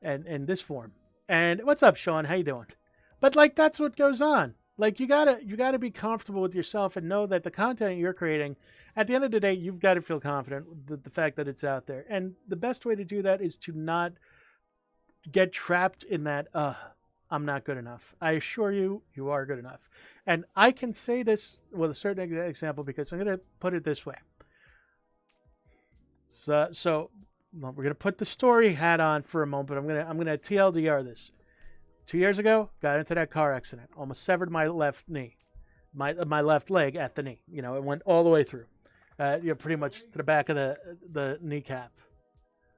And in this form. And what's up, Sean? How you doing? But like that's what goes on. Like you gotta be comfortable with yourself and know that the content you're creating, at the end of the day, you've got to feel confident with the fact that it's out there. And the best way to do that is to not get trapped in that, I'm not good enough. I assure you, you are good enough. And I can say this with a certain example because I'm going to put it this way. So we're going to put the story hat on for a moment, but I'm going to TLDR this. 2 years ago, got into that car accident. Almost severed my left knee. My left leg at the knee. It went all the way through. Pretty much to the back of the kneecap.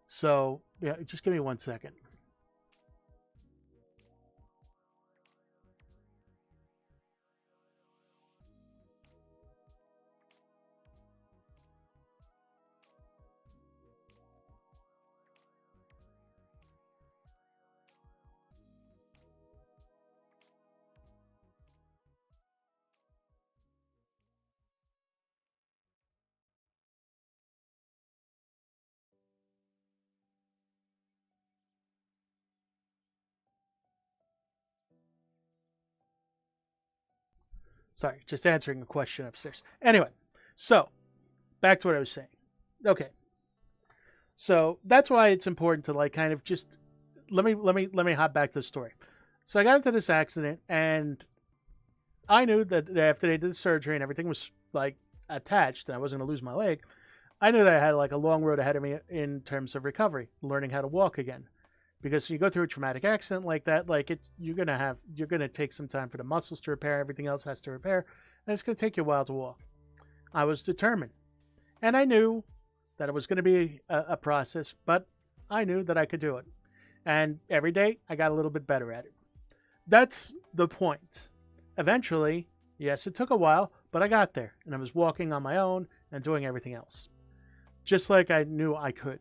So, just give me 1 second. Sorry, just answering a question upstairs. Anyway, so back to what I was saying. Okay. So that's why it's important to like kind of just let me hop back to the story. So I got into this accident and I knew that after they did the surgery and everything was like attached and I wasn't going to lose my leg, I knew that I had like a long road ahead of me in terms of recovery, learning how to walk again. Because you go through a traumatic accident like that, like you're gonna take some time for the muscles to repair, everything else has to repair, and it's gonna take you a while to walk. I was determined, and I knew that it was gonna be a process, but I knew that I could do it. And every day I got a little bit better at it. That's the point. Eventually, yes, it took a while, but I got there, and I was walking on my own and doing everything else, just like I knew I could.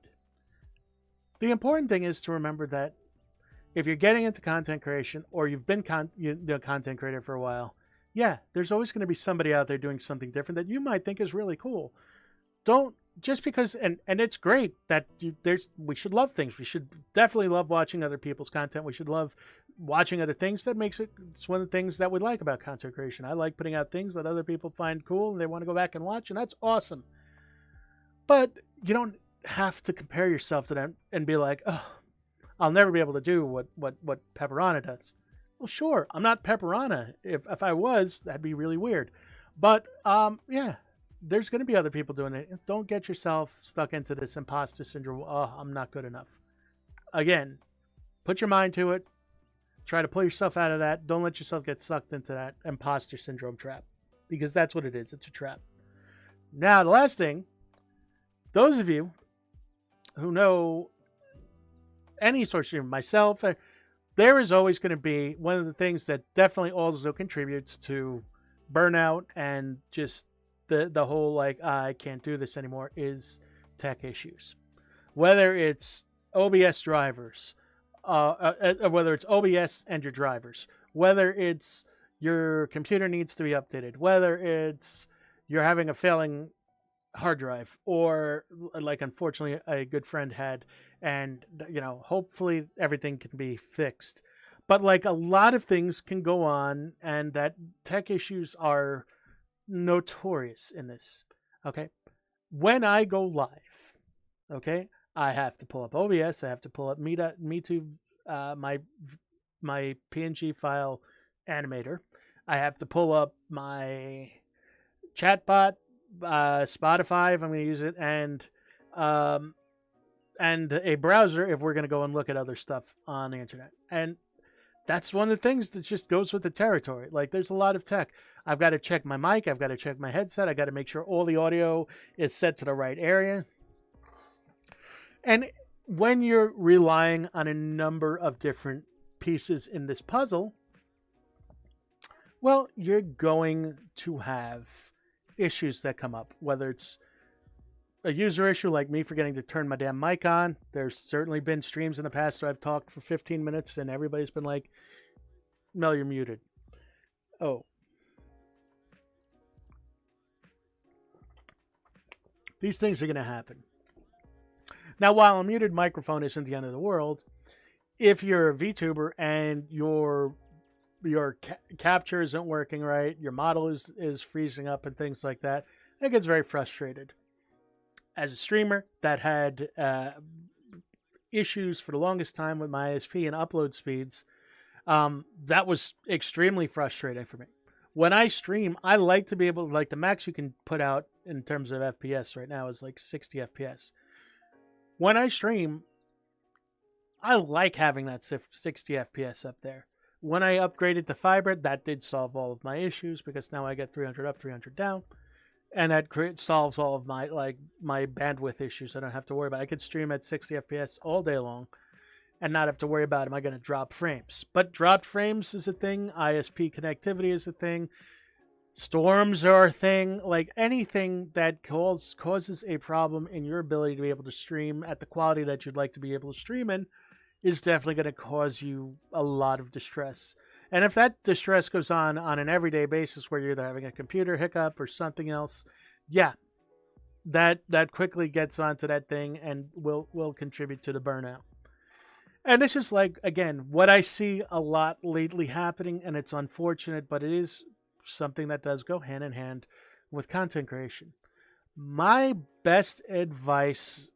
The important thing is to remember that if you're getting into content creation or you've been content creator for a while, yeah, there's always going to be somebody out there doing something different that you might think is really cool. Don't just because, and it's great that we should love things. We should definitely love watching other people's content. We should love watching other things. It's one of the things that we like about content creation. I like putting out things that other people find cool and they want to go back and watch, and that's awesome. But you don't have to compare yourself to them and be like, oh, I'll never be able to do what Pepperana does. Well, sure, I'm not Pepperana. If I was, that'd be really weird. But yeah, there's going to be other people doing it. Don't get yourself stuck into this imposter syndrome. Oh, I'm not good enough. Again, put your mind to it. Try to pull yourself out of that. Don't let yourself get sucked into that imposter syndrome trap, because that's what it is. It's a trap. Now, the last thing, those of you who know any sort of myself, there is always going to be one of the things that definitely also contributes to burnout and just the whole like, I can't do this anymore, is tech issues. Whether it's OBS drivers, whether it's OBS and your drivers, whether it's your computer needs to be updated, whether it's you're having a failing hard drive, or like unfortunately a good friend had, and hopefully everything can be fixed. But like a lot of things can go on, and that tech issues are notorious in this. Okay. When I go live, okay, I have to pull up OBS. I have to pull up MeTube, my PNG file animator. I have to pull up my chatbot, Spotify if I'm going to use it, and a browser if we're going to go and look at other stuff on the internet. And that's one of the things that just goes with the territory. Like, there's a lot of tech. I've got to check my mic. I've got to check my headset. I got to make sure all the audio is set to the right area. And when you're relying on a number of different pieces in this puzzle, well, you're going to have issues that come up, whether it's a user issue like me forgetting to turn my damn mic on. There's certainly been streams in the past where I've talked for 15 minutes and everybody's been like, Mel, you're muted. Oh. These things are going to happen. Now, while a muted microphone isn't the end of the world, if you're a VTuber and your capture isn't working right, your model is freezing up and things like that, it gets very frustrated. As a streamer that had issues for the longest time with my ISP and upload speeds, that was extremely frustrating for me. When I stream, I like to be able to, like, the max you can put out in terms of FPS right now is like 60 FPS. When I stream, I like having that 60 FPS up there. When I upgraded to fiber, that did solve all of my issues, because now I get 300 up, 300 down. And that solves all of my bandwidth issues. I don't have to worry about it. I could stream at 60 FPS all day long and not have to worry about, am I going to drop frames? But dropped frames is a thing. ISP connectivity is a thing. Storms are a thing. Like, anything that causes a problem in your ability to be able to stream at the quality that you'd like to be able to stream in is definitely going to cause you a lot of distress. And if that distress goes on an everyday basis, where you're either having a computer hiccup or something else, yeah, that quickly gets onto that thing and will contribute to the burnout. And this is, like, again, what I see a lot lately happening, and it's unfortunate, but it is something that does go hand in hand with content creation. My best advice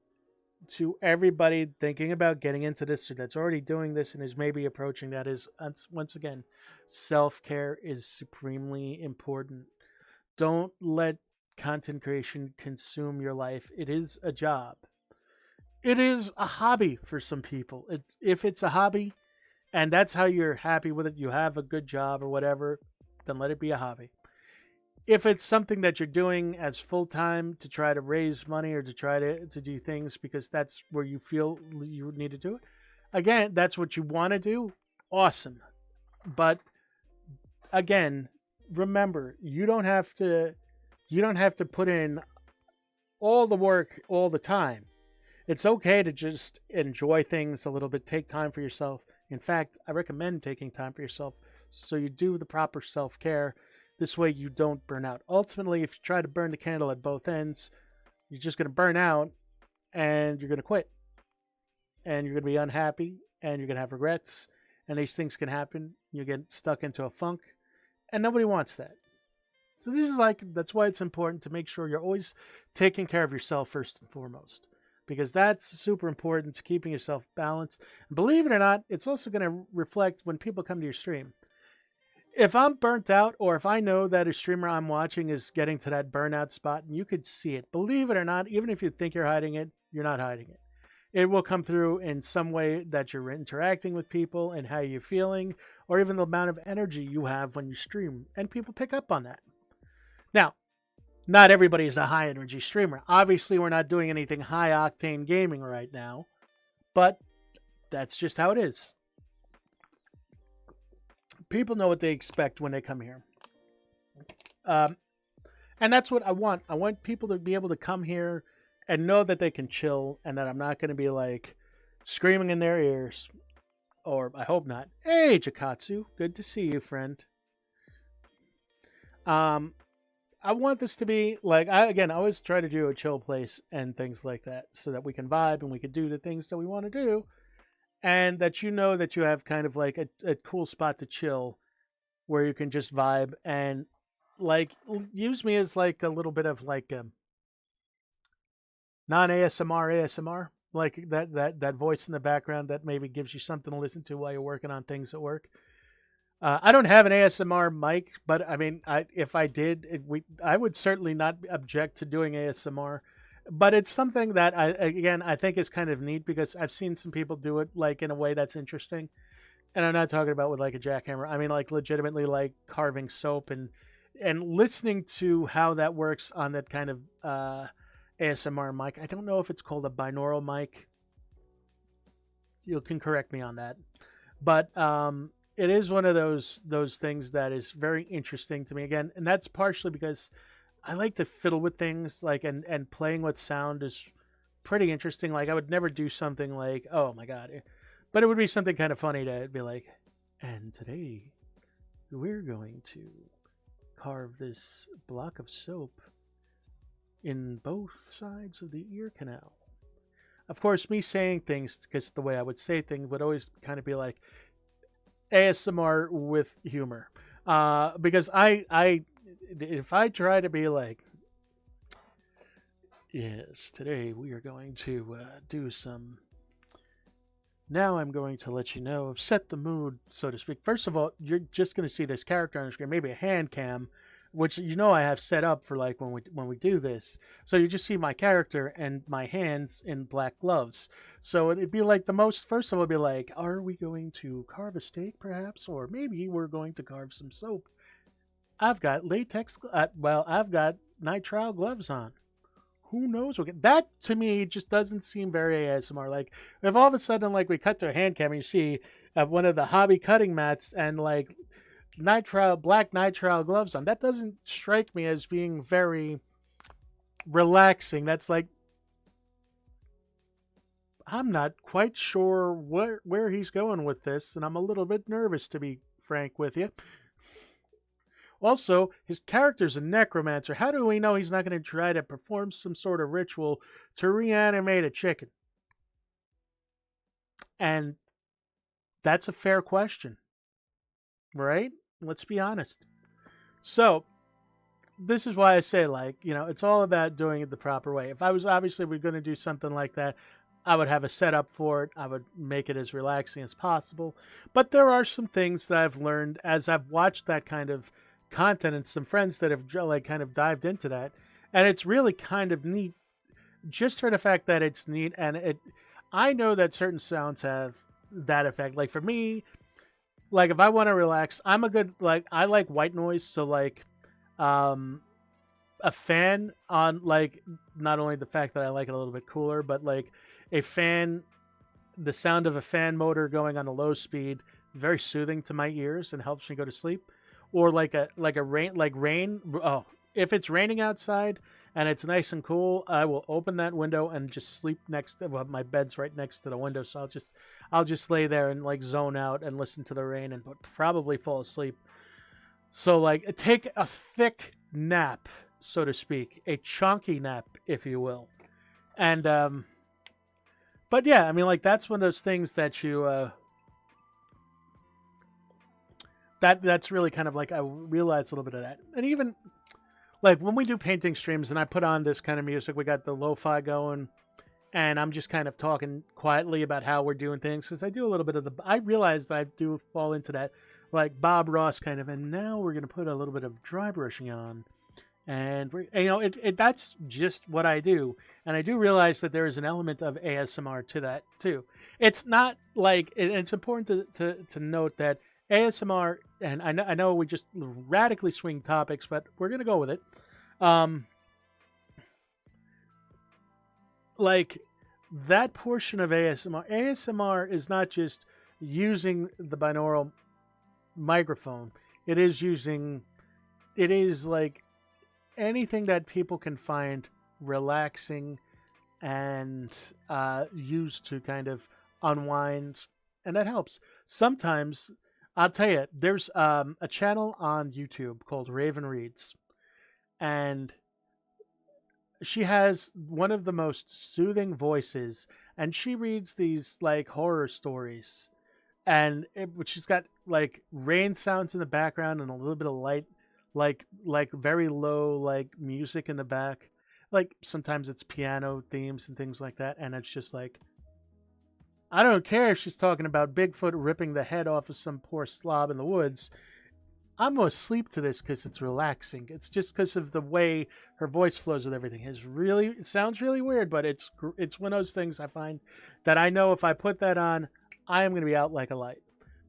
to everybody thinking about getting into this, or that's already doing this and is maybe approaching that, is, once again, self-care is supremely important. Don't let content creation consume your life. It is a job. It is a hobby for some people. If it's a hobby and that's how you're happy with it, you have a good job or whatever, then let it be a hobby. If it's something that you're doing as full-time to try to raise money or to try to do things because that's where you feel you need to do it, again, that's what you want to do, awesome. But again, remember, you don't have to put in all the work all the time. It's okay to just enjoy things a little bit, take time for yourself. In fact, I recommend taking time for yourself so you do the proper self-care. This way you don't burn out. Ultimately, if you try to burn the candle at both ends, you're just going to burn out and you're going to quit. And you're going to be unhappy and you're going to have regrets. And these things can happen. You get stuck into a funk. And nobody wants that. So that's why it's important to make sure you're always taking care of yourself first and foremost. Because that's super important to keeping yourself balanced. And believe it or not, it's also going to reflect when people come to your stream. if I'm burnt out, or if I know that a streamer I'm watching is getting to that burnout spot, and you could see it, believe it or not, even if you think you're hiding it, you're not hiding it. It will come through in some way that you're interacting with people and how you're feeling, or even the amount of energy you have when you stream. And people pick up on that. Now, not everybody is a high energy streamer. Obviously, we're not doing anything high octane gaming right now, but that's just how it is. People know what they expect when they come here. And that's what I want. I want people to be able to come here and know that they can chill, and that I'm not going to be like screaming in their ears. Or I hope not. Hey, Jakatsu. Good to see you, friend. I want this to be like, I always try to do a chill place and things like that, so that we can vibe and we can do the things that we want to do. And that you know that you have kind of like a cool spot to chill where you can just vibe and like use me as like a little bit of like a non-ASMR, like that voice in the background that maybe gives you something to listen to while you're working on things at work. I don't have an ASMR mic, but I mean, if I did, I would certainly not object to doing ASMR. But it's something that I think is kind of neat, because I've seen some people do it like in a way that's interesting. And I'm not talking about with like a jackhammer. I mean, like legitimately like carving soap and listening to how that works on that kind of ASMR mic. I don't know if it's called a binaural mic. You can correct me on that. But it is one of those things that is very interesting to me again, and that's partially because I like to fiddle with things, like and playing with sound is pretty interesting. Like I would never do something like, oh my god, but it would be something kind of funny to be like, and today we're going to carve this block of soap in both sides of the ear canal. Of course, me saying things, because the way I would say things would always kind of be like ASMR with humor. Because if I try to be like, yes, today we are going to do some. Now I'm going to let you know, set the mood, so to speak. First of all, you're just going to see this character on the screen, maybe a hand cam, which I have set up for like when we do this. So you just see my character and my hands in black gloves. So it'd be like first of all, it'd be like, are we going to carve a steak perhaps? Or maybe we're going to carve some soap. I've got latex, I've got nitrile gloves on. Who knows? That to me just doesn't seem very ASMR. Like if all of a sudden like we cut to a hand cam and you see one of the hobby cutting mats and like black nitrile gloves on, that doesn't strike me as being very relaxing. That's like, I'm not quite sure where he's going with this, and I'm a little bit nervous, to be frank with you. Also, his character's a necromancer. How do we know he's not going to try to perform some sort of ritual to reanimate a chicken? And that's a fair question, right? Let's be honest. So, this is why I say, like, it's all about doing it the proper way. If I was obviously we're going to do something like that, I would have a setup for it. I would make it as relaxing as possible. But there are some things that I've learned as I've watched that kind of content and some friends that have like kind of dived into that, and it's really kind of neat just for the fact that it's neat. And I know that certain sounds have that effect. Like for me, like if I want to relax, I like white noise. So like a fan on, like, not only the fact that I like it a little bit cooler, but like a fan, the sound of a fan motor going on a low speed, very soothing to my ears and helps me go to sleep. Or like rain. Oh, if it's raining outside and it's nice and cool, I will open that window and just sleep next to, my bed's right next to the window, so I'll just lay there and like zone out and listen to the rain and probably fall asleep. So like take a thick nap, so to speak, a chunky nap, if you will. And but yeah, I mean, like that's one of those things that you that's really kind of like, I realized a little bit of that. And even like when we do painting streams and I put on this kind of music, we got the lo-fi going, and I'm just kind of talking quietly about how we're doing things, because I do a little bit of I realize that I do fall into that like Bob Ross kind of, and now we're going to put a little bit of dry brushing on. And, you know, that's just what I do. And I do realize that there is an element of ASMR to that, too. It's not like, it's important to note that ASMR, and I know we just radically swing topics, but we're going to go with it. Like, that portion of ASMR is not just using the binaural microphone. It is like anything that people can find relaxing and use to kind of unwind, and that helps. Sometimes, I'll tell you, there's a channel on YouTube called Raven Reads, and she has one of the most soothing voices, and she reads these like horror stories, and she's got like rain sounds in the background and a little bit of light, like very low like music in the back, like sometimes it's piano themes and things like that, and it's just like, I don't care if she's talking about Bigfoot ripping the head off of some poor slob in the woods. I'm going to sleep to this because it's relaxing. It's just because of the way her voice flows with everything. It sounds really weird, but it's one of those things I find that I know if I put that on, I am going to be out like a light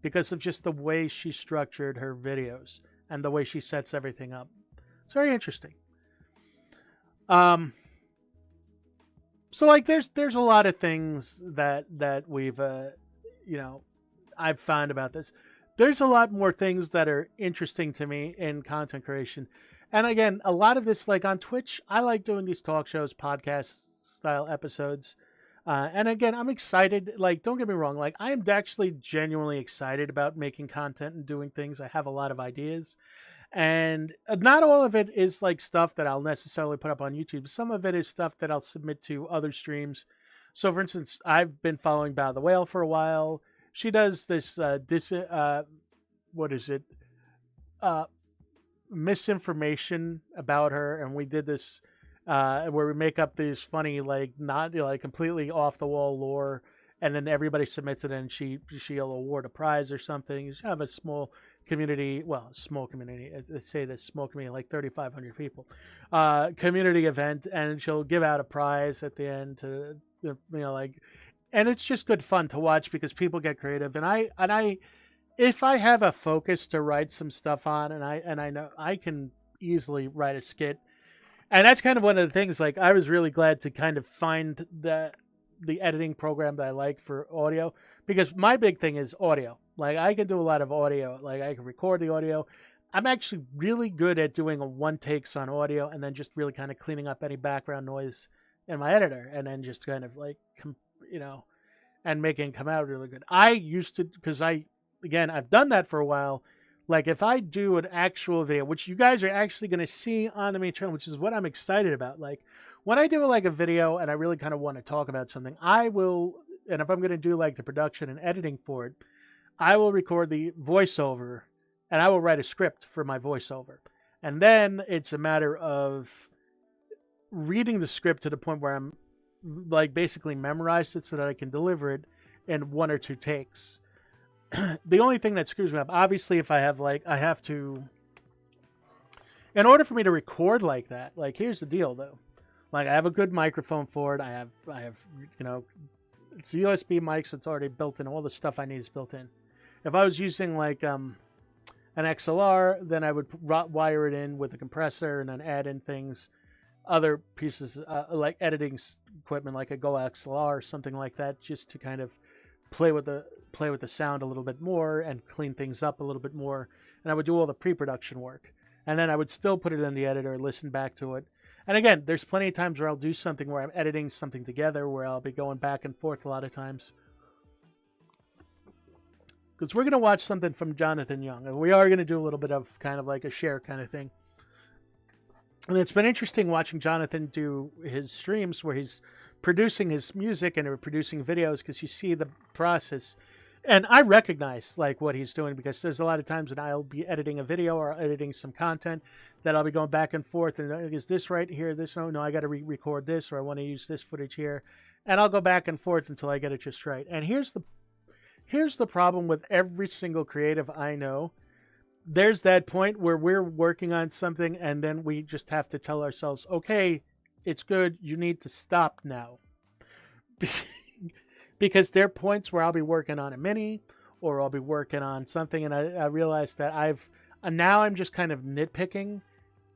because of just the way she structured her videos and the way she sets everything up. It's very interesting. So like there's a lot of things that we've I've found about this. There's a lot more things that are interesting to me in content creation. And again, a lot of this, like on Twitch, I like doing these talk shows, podcast style episodes. And again, I'm excited. Like, don't get me wrong. Like, I am actually genuinely excited about making content and doing things. I have a lot of ideas. And not all of it is like stuff that I'll necessarily put up on YouTube. Some of it is stuff that I'll submit to other streams. So, for instance, I've been following Bow the Whale for a while. She does this, misinformation about her. And we did this where we make up these funny, like, not like completely off the wall lore. And then everybody submits it and she'll award a prize or something. You have a small community, I say this small community, like 3,500 people, community event, and she'll give out a prize at the end to, and it's just good fun to watch because people get creative. And I, if I have a focus to write some stuff on, and I know I can easily write a skit, and that's kind of one of the things, like, I was really glad to kind of find the editing program that I like for audio, because my big thing is audio. Like, I can do a lot of audio. Like, I can record the audio. I'm actually really good at doing a one takes on audio and then just really kind of cleaning up any background noise in my editor and then just kind of like, and making it come out really good. I used to, because I've done that for a while. Like, if I do an actual video, which you guys are actually going to see on the main channel, which is what I'm excited about. Like, when I do like a video and I really kind of want to talk about something, I will, and if I'm going to do like the production and editing for it, I will record the voiceover and I will write a script for my voiceover. And then it's a matter of reading the script to the point where I'm like basically memorized it so that I can deliver it in one or two takes. The only thing that screws me up, obviously, if I have to, in order for me to record like that, like, here's the deal though. Like, I have a good microphone for it. I have, it's a USB mic, so it's already built in. All the stuff I need is built in. If I was using like an XLR, then I would wire it in with a compressor and then add in things, other pieces like editing equipment, like a Go XLR or something like that, just to kind of play with the sound a little bit more and clean things up a little bit more. And I would do all the pre-production work, and then I would still put it in the editor, listen back to it. And again, there's plenty of times where I'll do something where I'm editing something together, where I'll be going back and forth a lot of times. Because we're going to watch something from Jonathan Young, and we are going to do a little bit of kind of like a share kind of thing. And it's been interesting watching Jonathan do his streams where he's producing his music and producing videos, because you see the process. And I recognize like what he's doing, because there's a lot of times when I'll be editing a video or editing some content that I'll be going back and forth. And is this right here? This, no, I got to re-record this, or I want to use this footage here. And I'll go back and forth until I get it just right. And here's Here's the problem with every single creative I know. There's that point where we're working on something and then we just have to tell ourselves, okay, it's good. You need to stop now. Because there are points where I'll be working on a mini or I'll be working on something and I realize that now I'm just kind of nitpicking.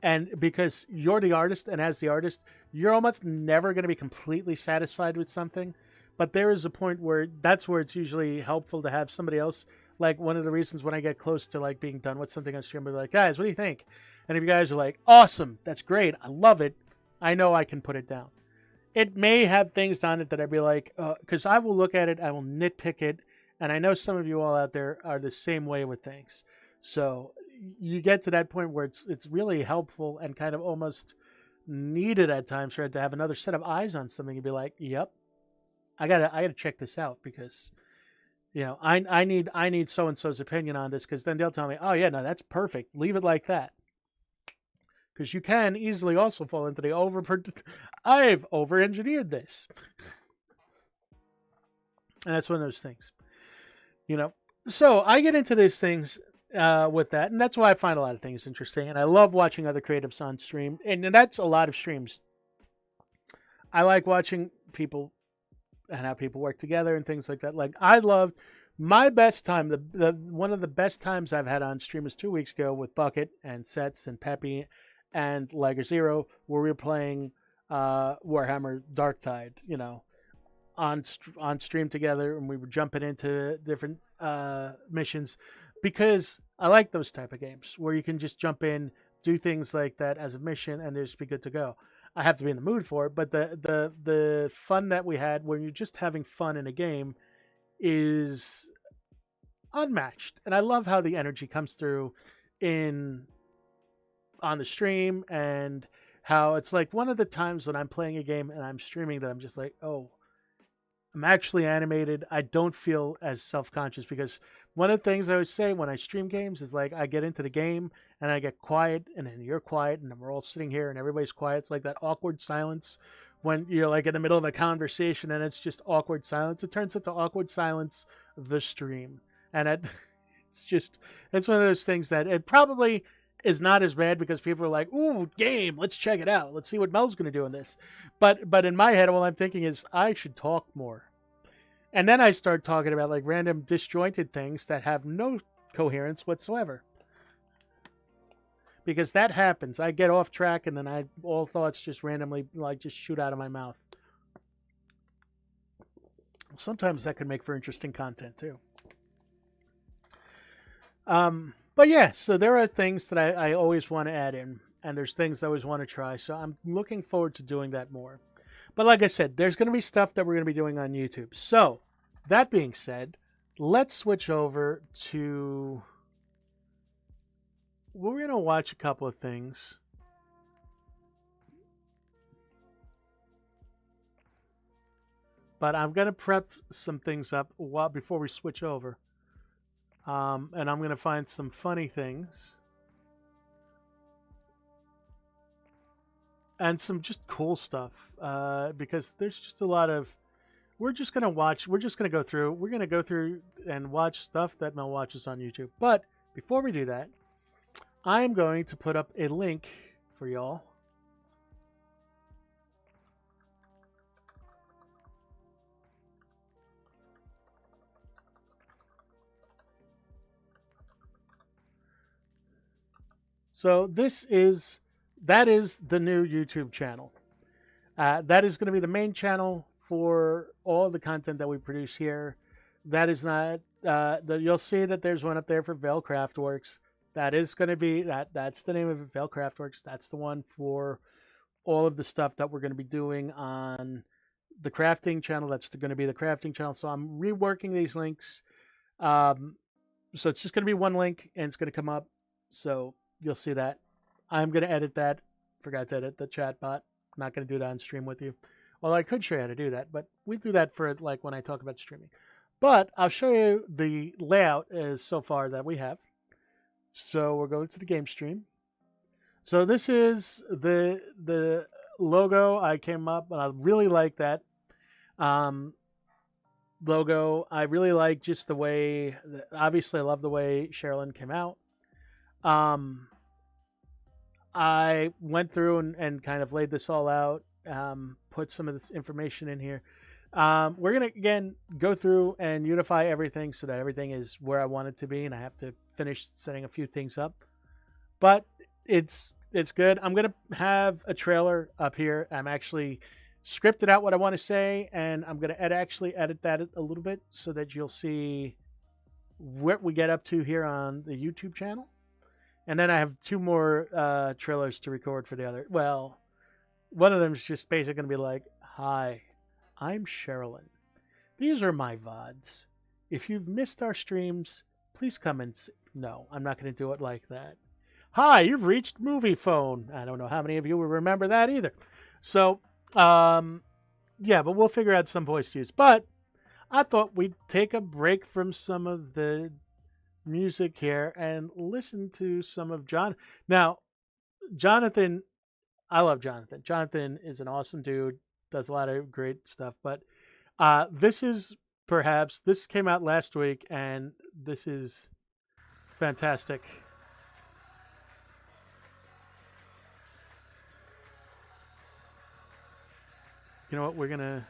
And because you're the artist, and as the artist, you're almost never going to be completely satisfied with something. But there is a point where that's where it's usually helpful to have somebody else. Like one of the reasons when I get close to like being done with something on stream, I'll be like, guys, what do you think? And if you guys are like, awesome, that's great, I love it, I know I can put it down. It may have things on it that I'd be like, because I will look at it, I will nitpick it, and I know some of you all out there are the same way with things. So you get to that point where it's really helpful and kind of almost needed at times for it to have another set of eyes on something and be like, yep, I gotta check this out because I need so and so's opinion on this, because then they'll tell me, oh yeah, no, that's perfect, leave it like that. Because you can easily also fall into the I've over-engineered this. And that's one of those things. So I get into these things with that, and that's why I find a lot of things interesting, and I love watching other creatives on stream, and that's a lot of streams. I like watching people and how people work together and things like that. Like, I loved my best time, one of the best times I've had on stream is 2 weeks ago with Bucket and Sets and Peppy and Liger Zero, where we were playing Warhammer Darktide, on stream together, and we were jumping into different missions, because I like those type of games where you can just jump in, do things like that as a mission, and just be good to go. I have to be in the mood for it, but the fun that we had when you're just having fun in a game is unmatched. And I love how the energy comes through on the stream, and how it's like one of the times when I'm playing a game and I'm streaming that I'm just like, oh, I'm actually animated. I don't feel as self-conscious, because one of the things I always say when I stream games is like, I get into the game and I get quiet, and then you're quiet, and then we're all sitting here and everybody's quiet. It's like that awkward silence when you're like in the middle of a conversation and it's just awkward silence. It turns into awkward silence, the stream. And it's one of those things that it probably is not as bad, because people are like, ooh, game, let's check it out. Let's see what Mel's going to do in this. But in my head, all I'm thinking is I should talk more. And then I start talking about like random disjointed things that have no coherence whatsoever. Because that happens. I get off track, and then all thoughts just randomly just shoot out of my mouth. Sometimes that can make for interesting content too. But yeah, so there are things that I always want to add in, and there's things I always want to try. So I'm looking forward to doing that more. But like I said, there's going to be stuff that we're going to be doing on YouTube. So that being said, let's switch over to... We're going to watch a couple of things. But I'm going to prep some things up before we switch over. And I'm going to find some funny things. And some just cool stuff. Because there's just a lot of... We're just going to go through and watch stuff that Mel watches on YouTube. But before we do that, I'm going to put up a link for y'all. So that is the new YouTube channel. That is going to be the main channel for all the content that we produce here. That is not, you'll see that there's one up there for Veil Craftworks. That is going to be, that's the name of it, Veil Craftworks. That's the one for all of the stuff that we're going to be doing on the crafting channel. That's going to be the crafting channel. So I'm reworking these links. So it's just going to be one link, and it's going to come up. So you'll see that. I'm going to edit that. Forgot to edit the chat bot. I'm not going to do that on stream with you. Well, I could show you how to do that, but we do that for like when I talk about streaming. But I'll show you the layout as so far that we have. So we're going to the game stream. So this is the logo I came up, and I really like that. logo. I really like just the way. Obviously, I love the way Sherilyn came out. Um, I went through and kind of laid this all out. Put some of this information in here. We're gonna again go through and unify everything so that everything is where I want it to be, and I have to finish setting a few things up. But it's good. I'm gonna have a trailer up here. I'm actually scripted out what I want to say, and I'm gonna actually edit that a little bit so that you'll see what we get up to here on the YouTube channel. And then I have two more trailers to record for the other. Well, one of them is just basically going to be like, "Hi, I'm Sherilyn. These are my VODs. If you've missed our streams, please come and see." No, I'm not going to do it like that. "Hi, you've reached Movie Phone." I don't know how many of you will remember that either. So, yeah, but we'll figure out some voice to use. But I thought we'd take a break from some of the music here and listen to some of John. Now, Jonathan, I love Jonathan. Jonathan is an awesome dude, does a lot of great stuff. But this is perhaps, this came out last week, and this is fantastic. You know what? We're going to.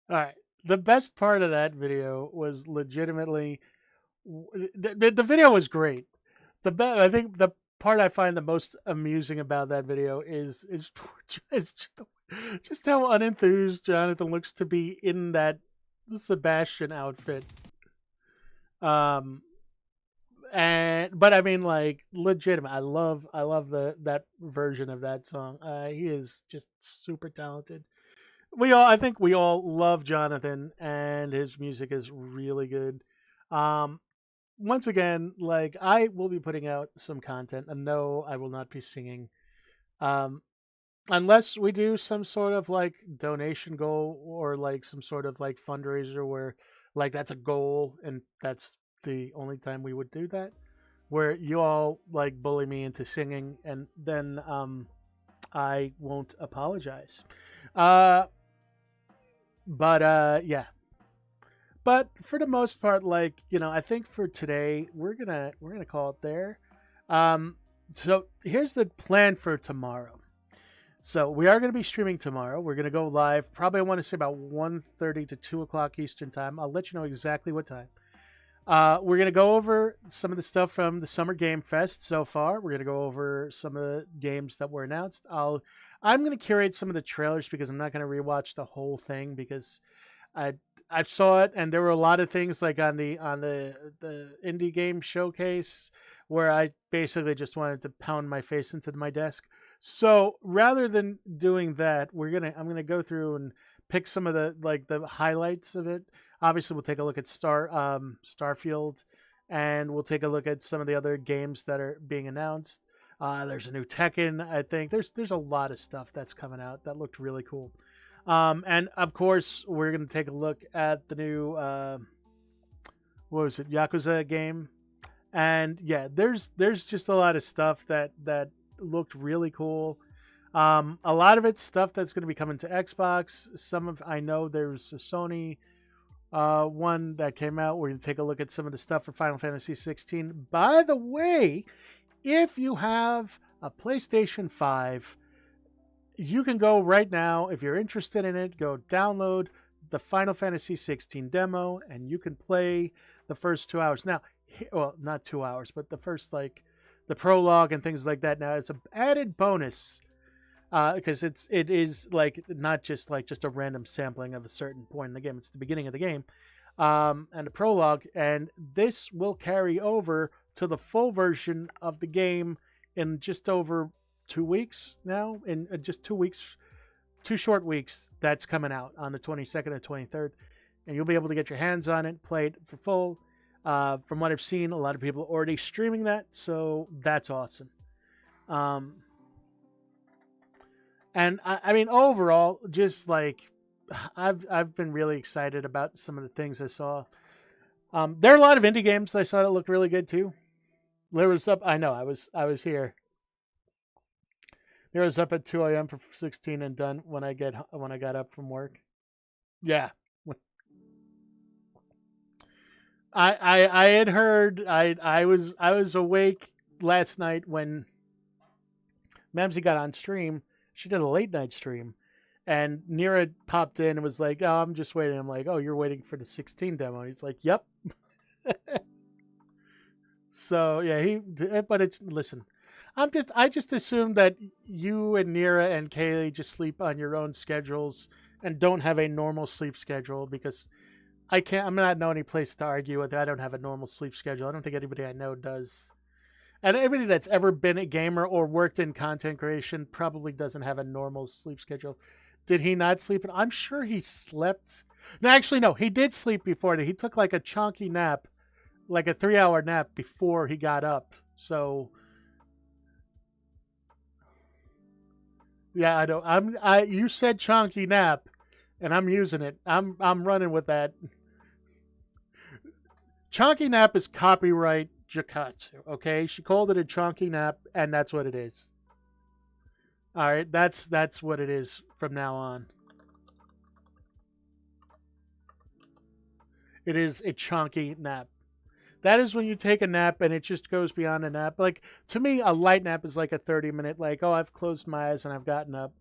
All right. The best part of that video was legitimately the video was great. I think the part I find the most amusing about that video is just, just how unenthused Jonathan looks to be in that Sebastian outfit. Um, and but I mean, like, legitimate. I love that version of that song. He is just super talented. I think we all love Jonathan, and his music is really good. Um, Once again, like, I will be putting out some content, and no, I will not be singing. Um, unless we do some sort of like donation goal or like some sort of like fundraiser where like that's a goal and that's the only time we would do that, where you all like bully me into singing, and then I won't apologize. Uh but yeah. But for the most part, like, I think for today we're gonna call it there. Um so here's the plan for tomorrow. So we are going to be streaming tomorrow. We're going to go live. Probably I want to say about 1:30 to 2 o'clock Eastern time. I'll let you know exactly what time. We're going to go over some of the stuff from the Summer Game Fest so far. We're going to go over some of the games that were announced. I'm going to curate some of the trailers because I'm not going to rewatch the whole thing because I I saw it and there were a lot of things like on the indie game showcase where I basically just wanted to pound my face into my desk. So rather than doing that, I'm gonna go through and pick some of the highlights of it. Obviously, we'll take a look at Starfield, and we'll take a look at some of the other games that are being announced. There's a new Tekken. I think there's a lot of stuff that's coming out that looked really cool. And of course, we're gonna take a look at the new what was it, Yakuza game. And yeah, there's just a lot of stuff that looked really cool. A lot of it's stuff that's going to be coming to Xbox. I know there's a Sony one that came out. We're going to take a look at some of the stuff for Final Fantasy 16. By the way, if you have a PlayStation 5, you can go right now. If you're interested in it, go download the Final Fantasy 16 demo, and you can play the first 2 hours. Now, well, not 2 hours, but the first, like, the prologue and things like that. Now, it's an added bonus because it is like not just a random sampling of a certain point in the game. It's the beginning of the game and the prologue, and this will carry over to the full version of the game in just over 2 weeks now. In just 2 weeks, 2 short weeks, that's coming out on the 22nd and 23rd, and you'll be able to get your hands on it, play it for full. From what I've seen, a lot of people are already streaming that, so that's awesome. And I mean, overall, just like I've been really excited about some of the things I saw. There are a lot of indie games I saw that looked really good too. There was up. I know I was here. There was up at 2 a.m. for 16 and done when I got up from work. Yeah. I had heard I was awake last night when Mamsie got on stream. She did a late night stream, and Nira popped in and was like, "Oh, I'm just waiting." I'm like, "Oh, you're waiting for the 16 demo?" He's like, "Yep." So yeah, but it's listen. I just assume that you and Nira and Kaylee just sleep on your own schedules and don't have a normal sleep schedule because I'm not know any place to argue with. I don't have a normal sleep schedule. I don't think anybody I know does. And everybody that's ever been a gamer or worked in content creation probably doesn't have a normal sleep schedule. Did he not sleep? I'm sure he slept. No, actually, no. He did sleep before. He took like a chunky nap, like a 3-hour nap before he got up. So, yeah, I don't. You said chunky nap, and I'm using it. I'm running with that. Chonky nap is copyright Jakatsu, okay? She called it a chonky nap, and that's what it is. All right, that's what it is from now on. It is a chonky nap. That is when you take a nap and it just goes beyond a nap. Like, to me, a light nap is like a 30-minute, like, oh, I've closed my eyes and I've gotten up.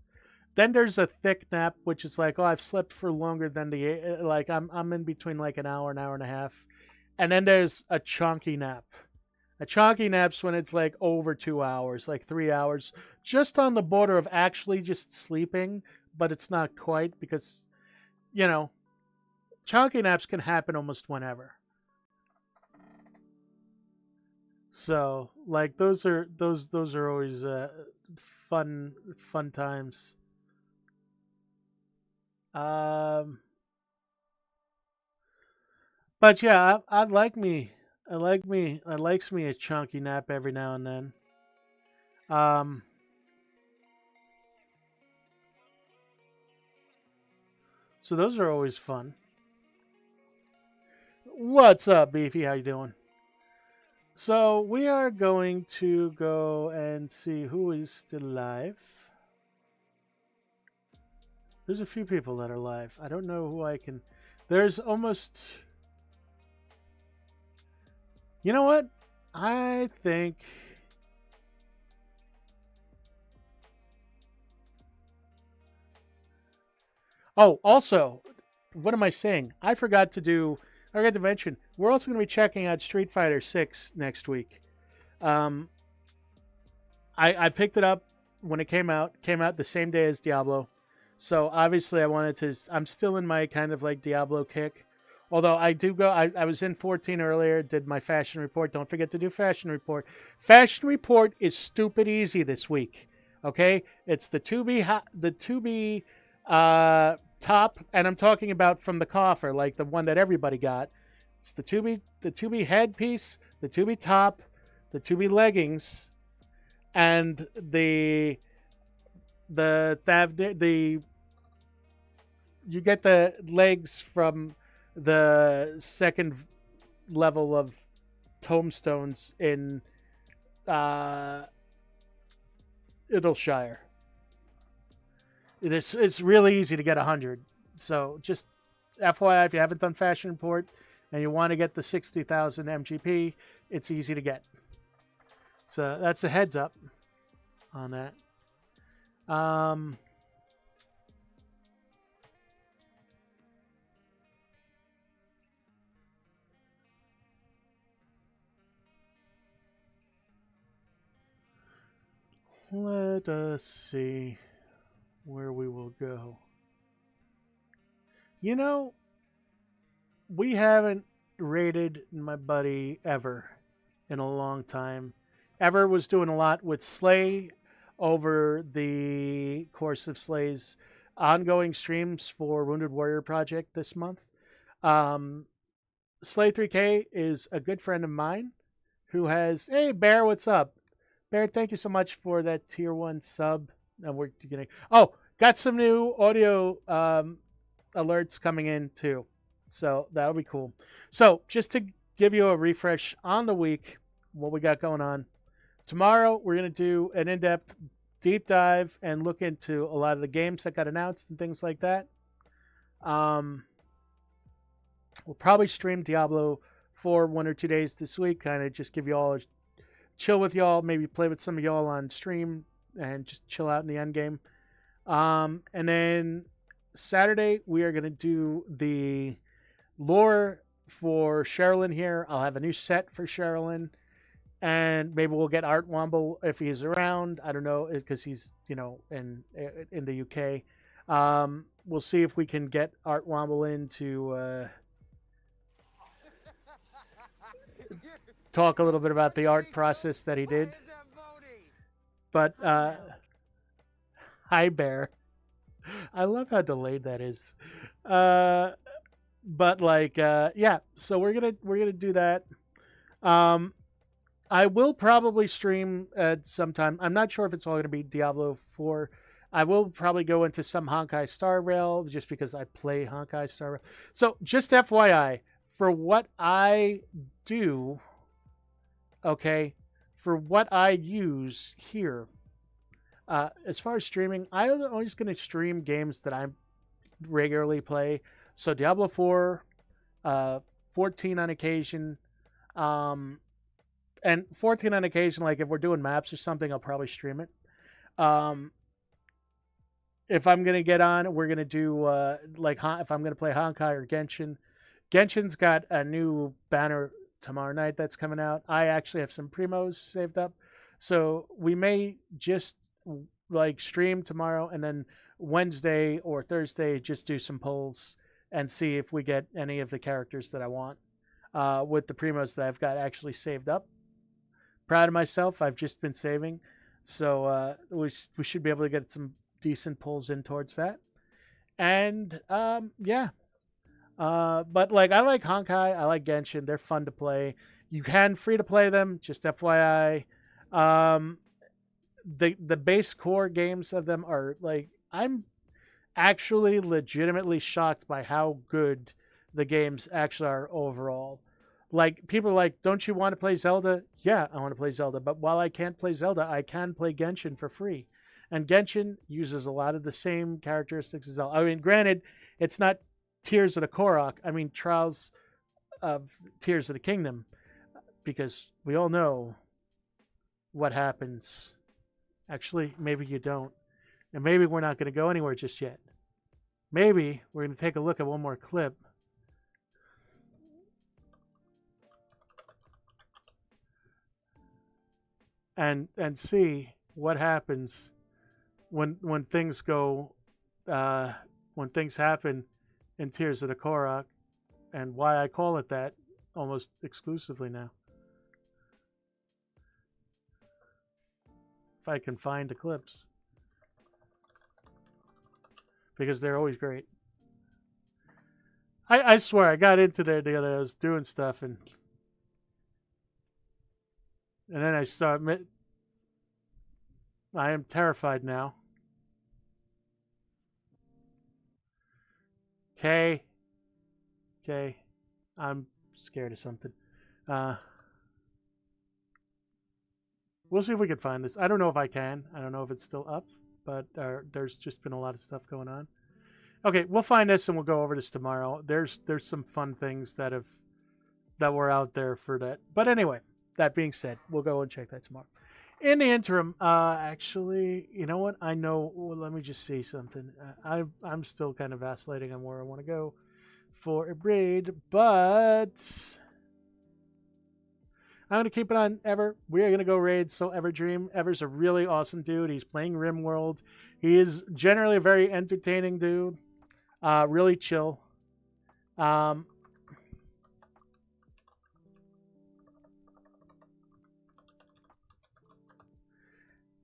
Then there's a thick nap, which is like, oh, I've slept for longer than I'm in between like an hour and a half. And then there's a chunky nap. A chonky nap's when it's like over 2 hours, like 3 hours, just on the border of actually just sleeping, but it's not quite because, you know, chonky naps can happen almost whenever. So, like those are always fun times. Um, but yeah, I likes me a chunky nap every now and then. Um, so those are always fun. What's up, Beefy? How you doing? So we are going to go and see who is still live. There's a few people that are live. I don't know who I can. There's almost. You know what? I think. Oh, also, what am I saying? I forgot to do. I forgot to mention. We're also going to be checking out Street Fighter 6 next week. Um, I picked it up when it came out. Came out the same day as Diablo. So obviously, I wanted to. I'm still in my kind of like Diablo kick. Although I do go, I was in 14 earlier, did my fashion report. Don't forget to do fashion report. Fashion report is stupid easy this week. Okay, it's the 2B top, and I'm talking about from the coffer, like the one that everybody got. It's the 2B headpiece, the 2B top, the 2B leggings, and the you get the legs from the second level of tombstones in uh, Idleshire. It's really easy to get 100. So just FYI, if you haven't done Fashion Report and you want to get the 60,000 MGP, it's easy to get. So that's a heads up on that. Um, Let us see where we will go. You know, we haven't rated my buddy Ever in a long time. Ever was doing a lot with Slay over the course of Slay's ongoing streams for Wounded Warrior Project this month. Um, Slay 3K is a good friend of mine who has, hey, Bear, what's up? Bear, thank you so much for that tier 1 sub. And we're getting, oh, got some new audio alerts coming in too. So that'll be cool. So just to give you a refresh on the week, what we got going on. Tomorrow, we're going to do an in-depth deep dive and look into a lot of the games that got announced and things like that. We'll probably stream Diablo for 1 or 2 days this week, kind of just give you all a chill with y'all, maybe play with some of y'all on stream and just chill out in the end game. And then Saturday, we are going to do the lore for Sherilyn here. I'll have a new set for Sherilyn. And maybe we'll get Art Womble if he's around. I don't know, because he's, in the UK. We'll see if we can get Art Womble in to talk a little bit about the art process that he did. But hi, Bear. I love how delayed that is. But yeah. So we're gonna do that. I will probably stream at some time. I'm not sure if it's all going to be Diablo 4. I will probably go into some Honkai Star Rail just because I play Honkai Star Rail. So just FYI, for what I do, okay, for what I use here, as far as streaming, I'm always going to stream games that I regularly play. So Diablo 4, 14 on occasion, and 14 on occasion, like if we're doing maps or something, I'll probably stream it. If I'm going to get on, we're going to do, if I'm going to play Honkai or Genshin. Genshin's got a new banner tomorrow night that's coming out. I actually have some primos saved up, so we may just like stream tomorrow and then Wednesday or Thursday just do some polls and see if we get any of the characters that I want with the primos that I've got actually saved up. Proud of myself. I've just been saving, so we should be able to get some decent pulls in towards that. And yeah, but like I like Honkai, I like Genshin. They're fun to play. You can free to play them. Just FYI, um, the base core games of them are like I'm actually legitimately shocked by how good the games actually are overall. Like people are like, don't you want to play Zelda? Yeah, I want to play Zelda. But while I can't play Zelda, I can play Genshin for free. And Genshin uses a lot of the same characteristics as Zelda. I mean, granted, it's not Tears of the Korok. I mean, Trials of Tears of the Kingdom, because we all know what happens. Actually, maybe you don't. And maybe we're not going to go anywhere just yet. Maybe we're going to take a look at one more clip. And see what happens when things go when things happen in Tears of the Korok, and why I call it that almost exclusively now. If I can find the clips, because they're always great. I swear I got into there the other day. I was doing stuff and then I saw I am terrified now. Okay. I'm scared of something. We'll see if we can find this. I don't know if I can. I don't know if it's still up, but there's just been a lot of stuff going on. Okay, we'll find this and we'll go over this tomorrow. There's some fun things that were out there for that. But anyway, that being said, we'll go and check that tomorrow. In the interim, actually, you know what? I know. Well, let me just see something. I'm still kind of vacillating on where I want to go for a raid, but I'm going to keep it on Ever. We are going to go raid So Everdream. Ever's a really awesome dude. He's playing RimWorld. He is generally a very entertaining dude. Really chill.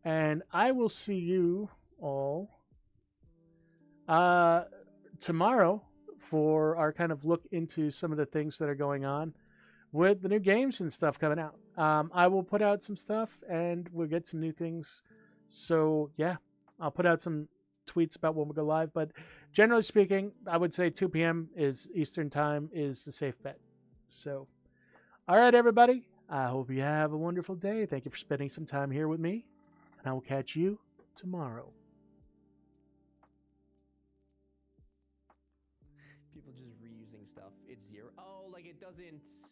And I will see you all tomorrow for our kind of look into some of the things that are going on with the new games and stuff coming out. I will put out some stuff and we'll get some new things. So, yeah, I'll put out some tweets about when we go live. But generally speaking, I would say 2 p.m. is Eastern time is the safe bet. So, all right, everybody. I hope you have a wonderful day. Thank you for spending some time here with me. And I will catch you tomorrow. People just reusing stuff. It's zero. Oh, like it doesn't.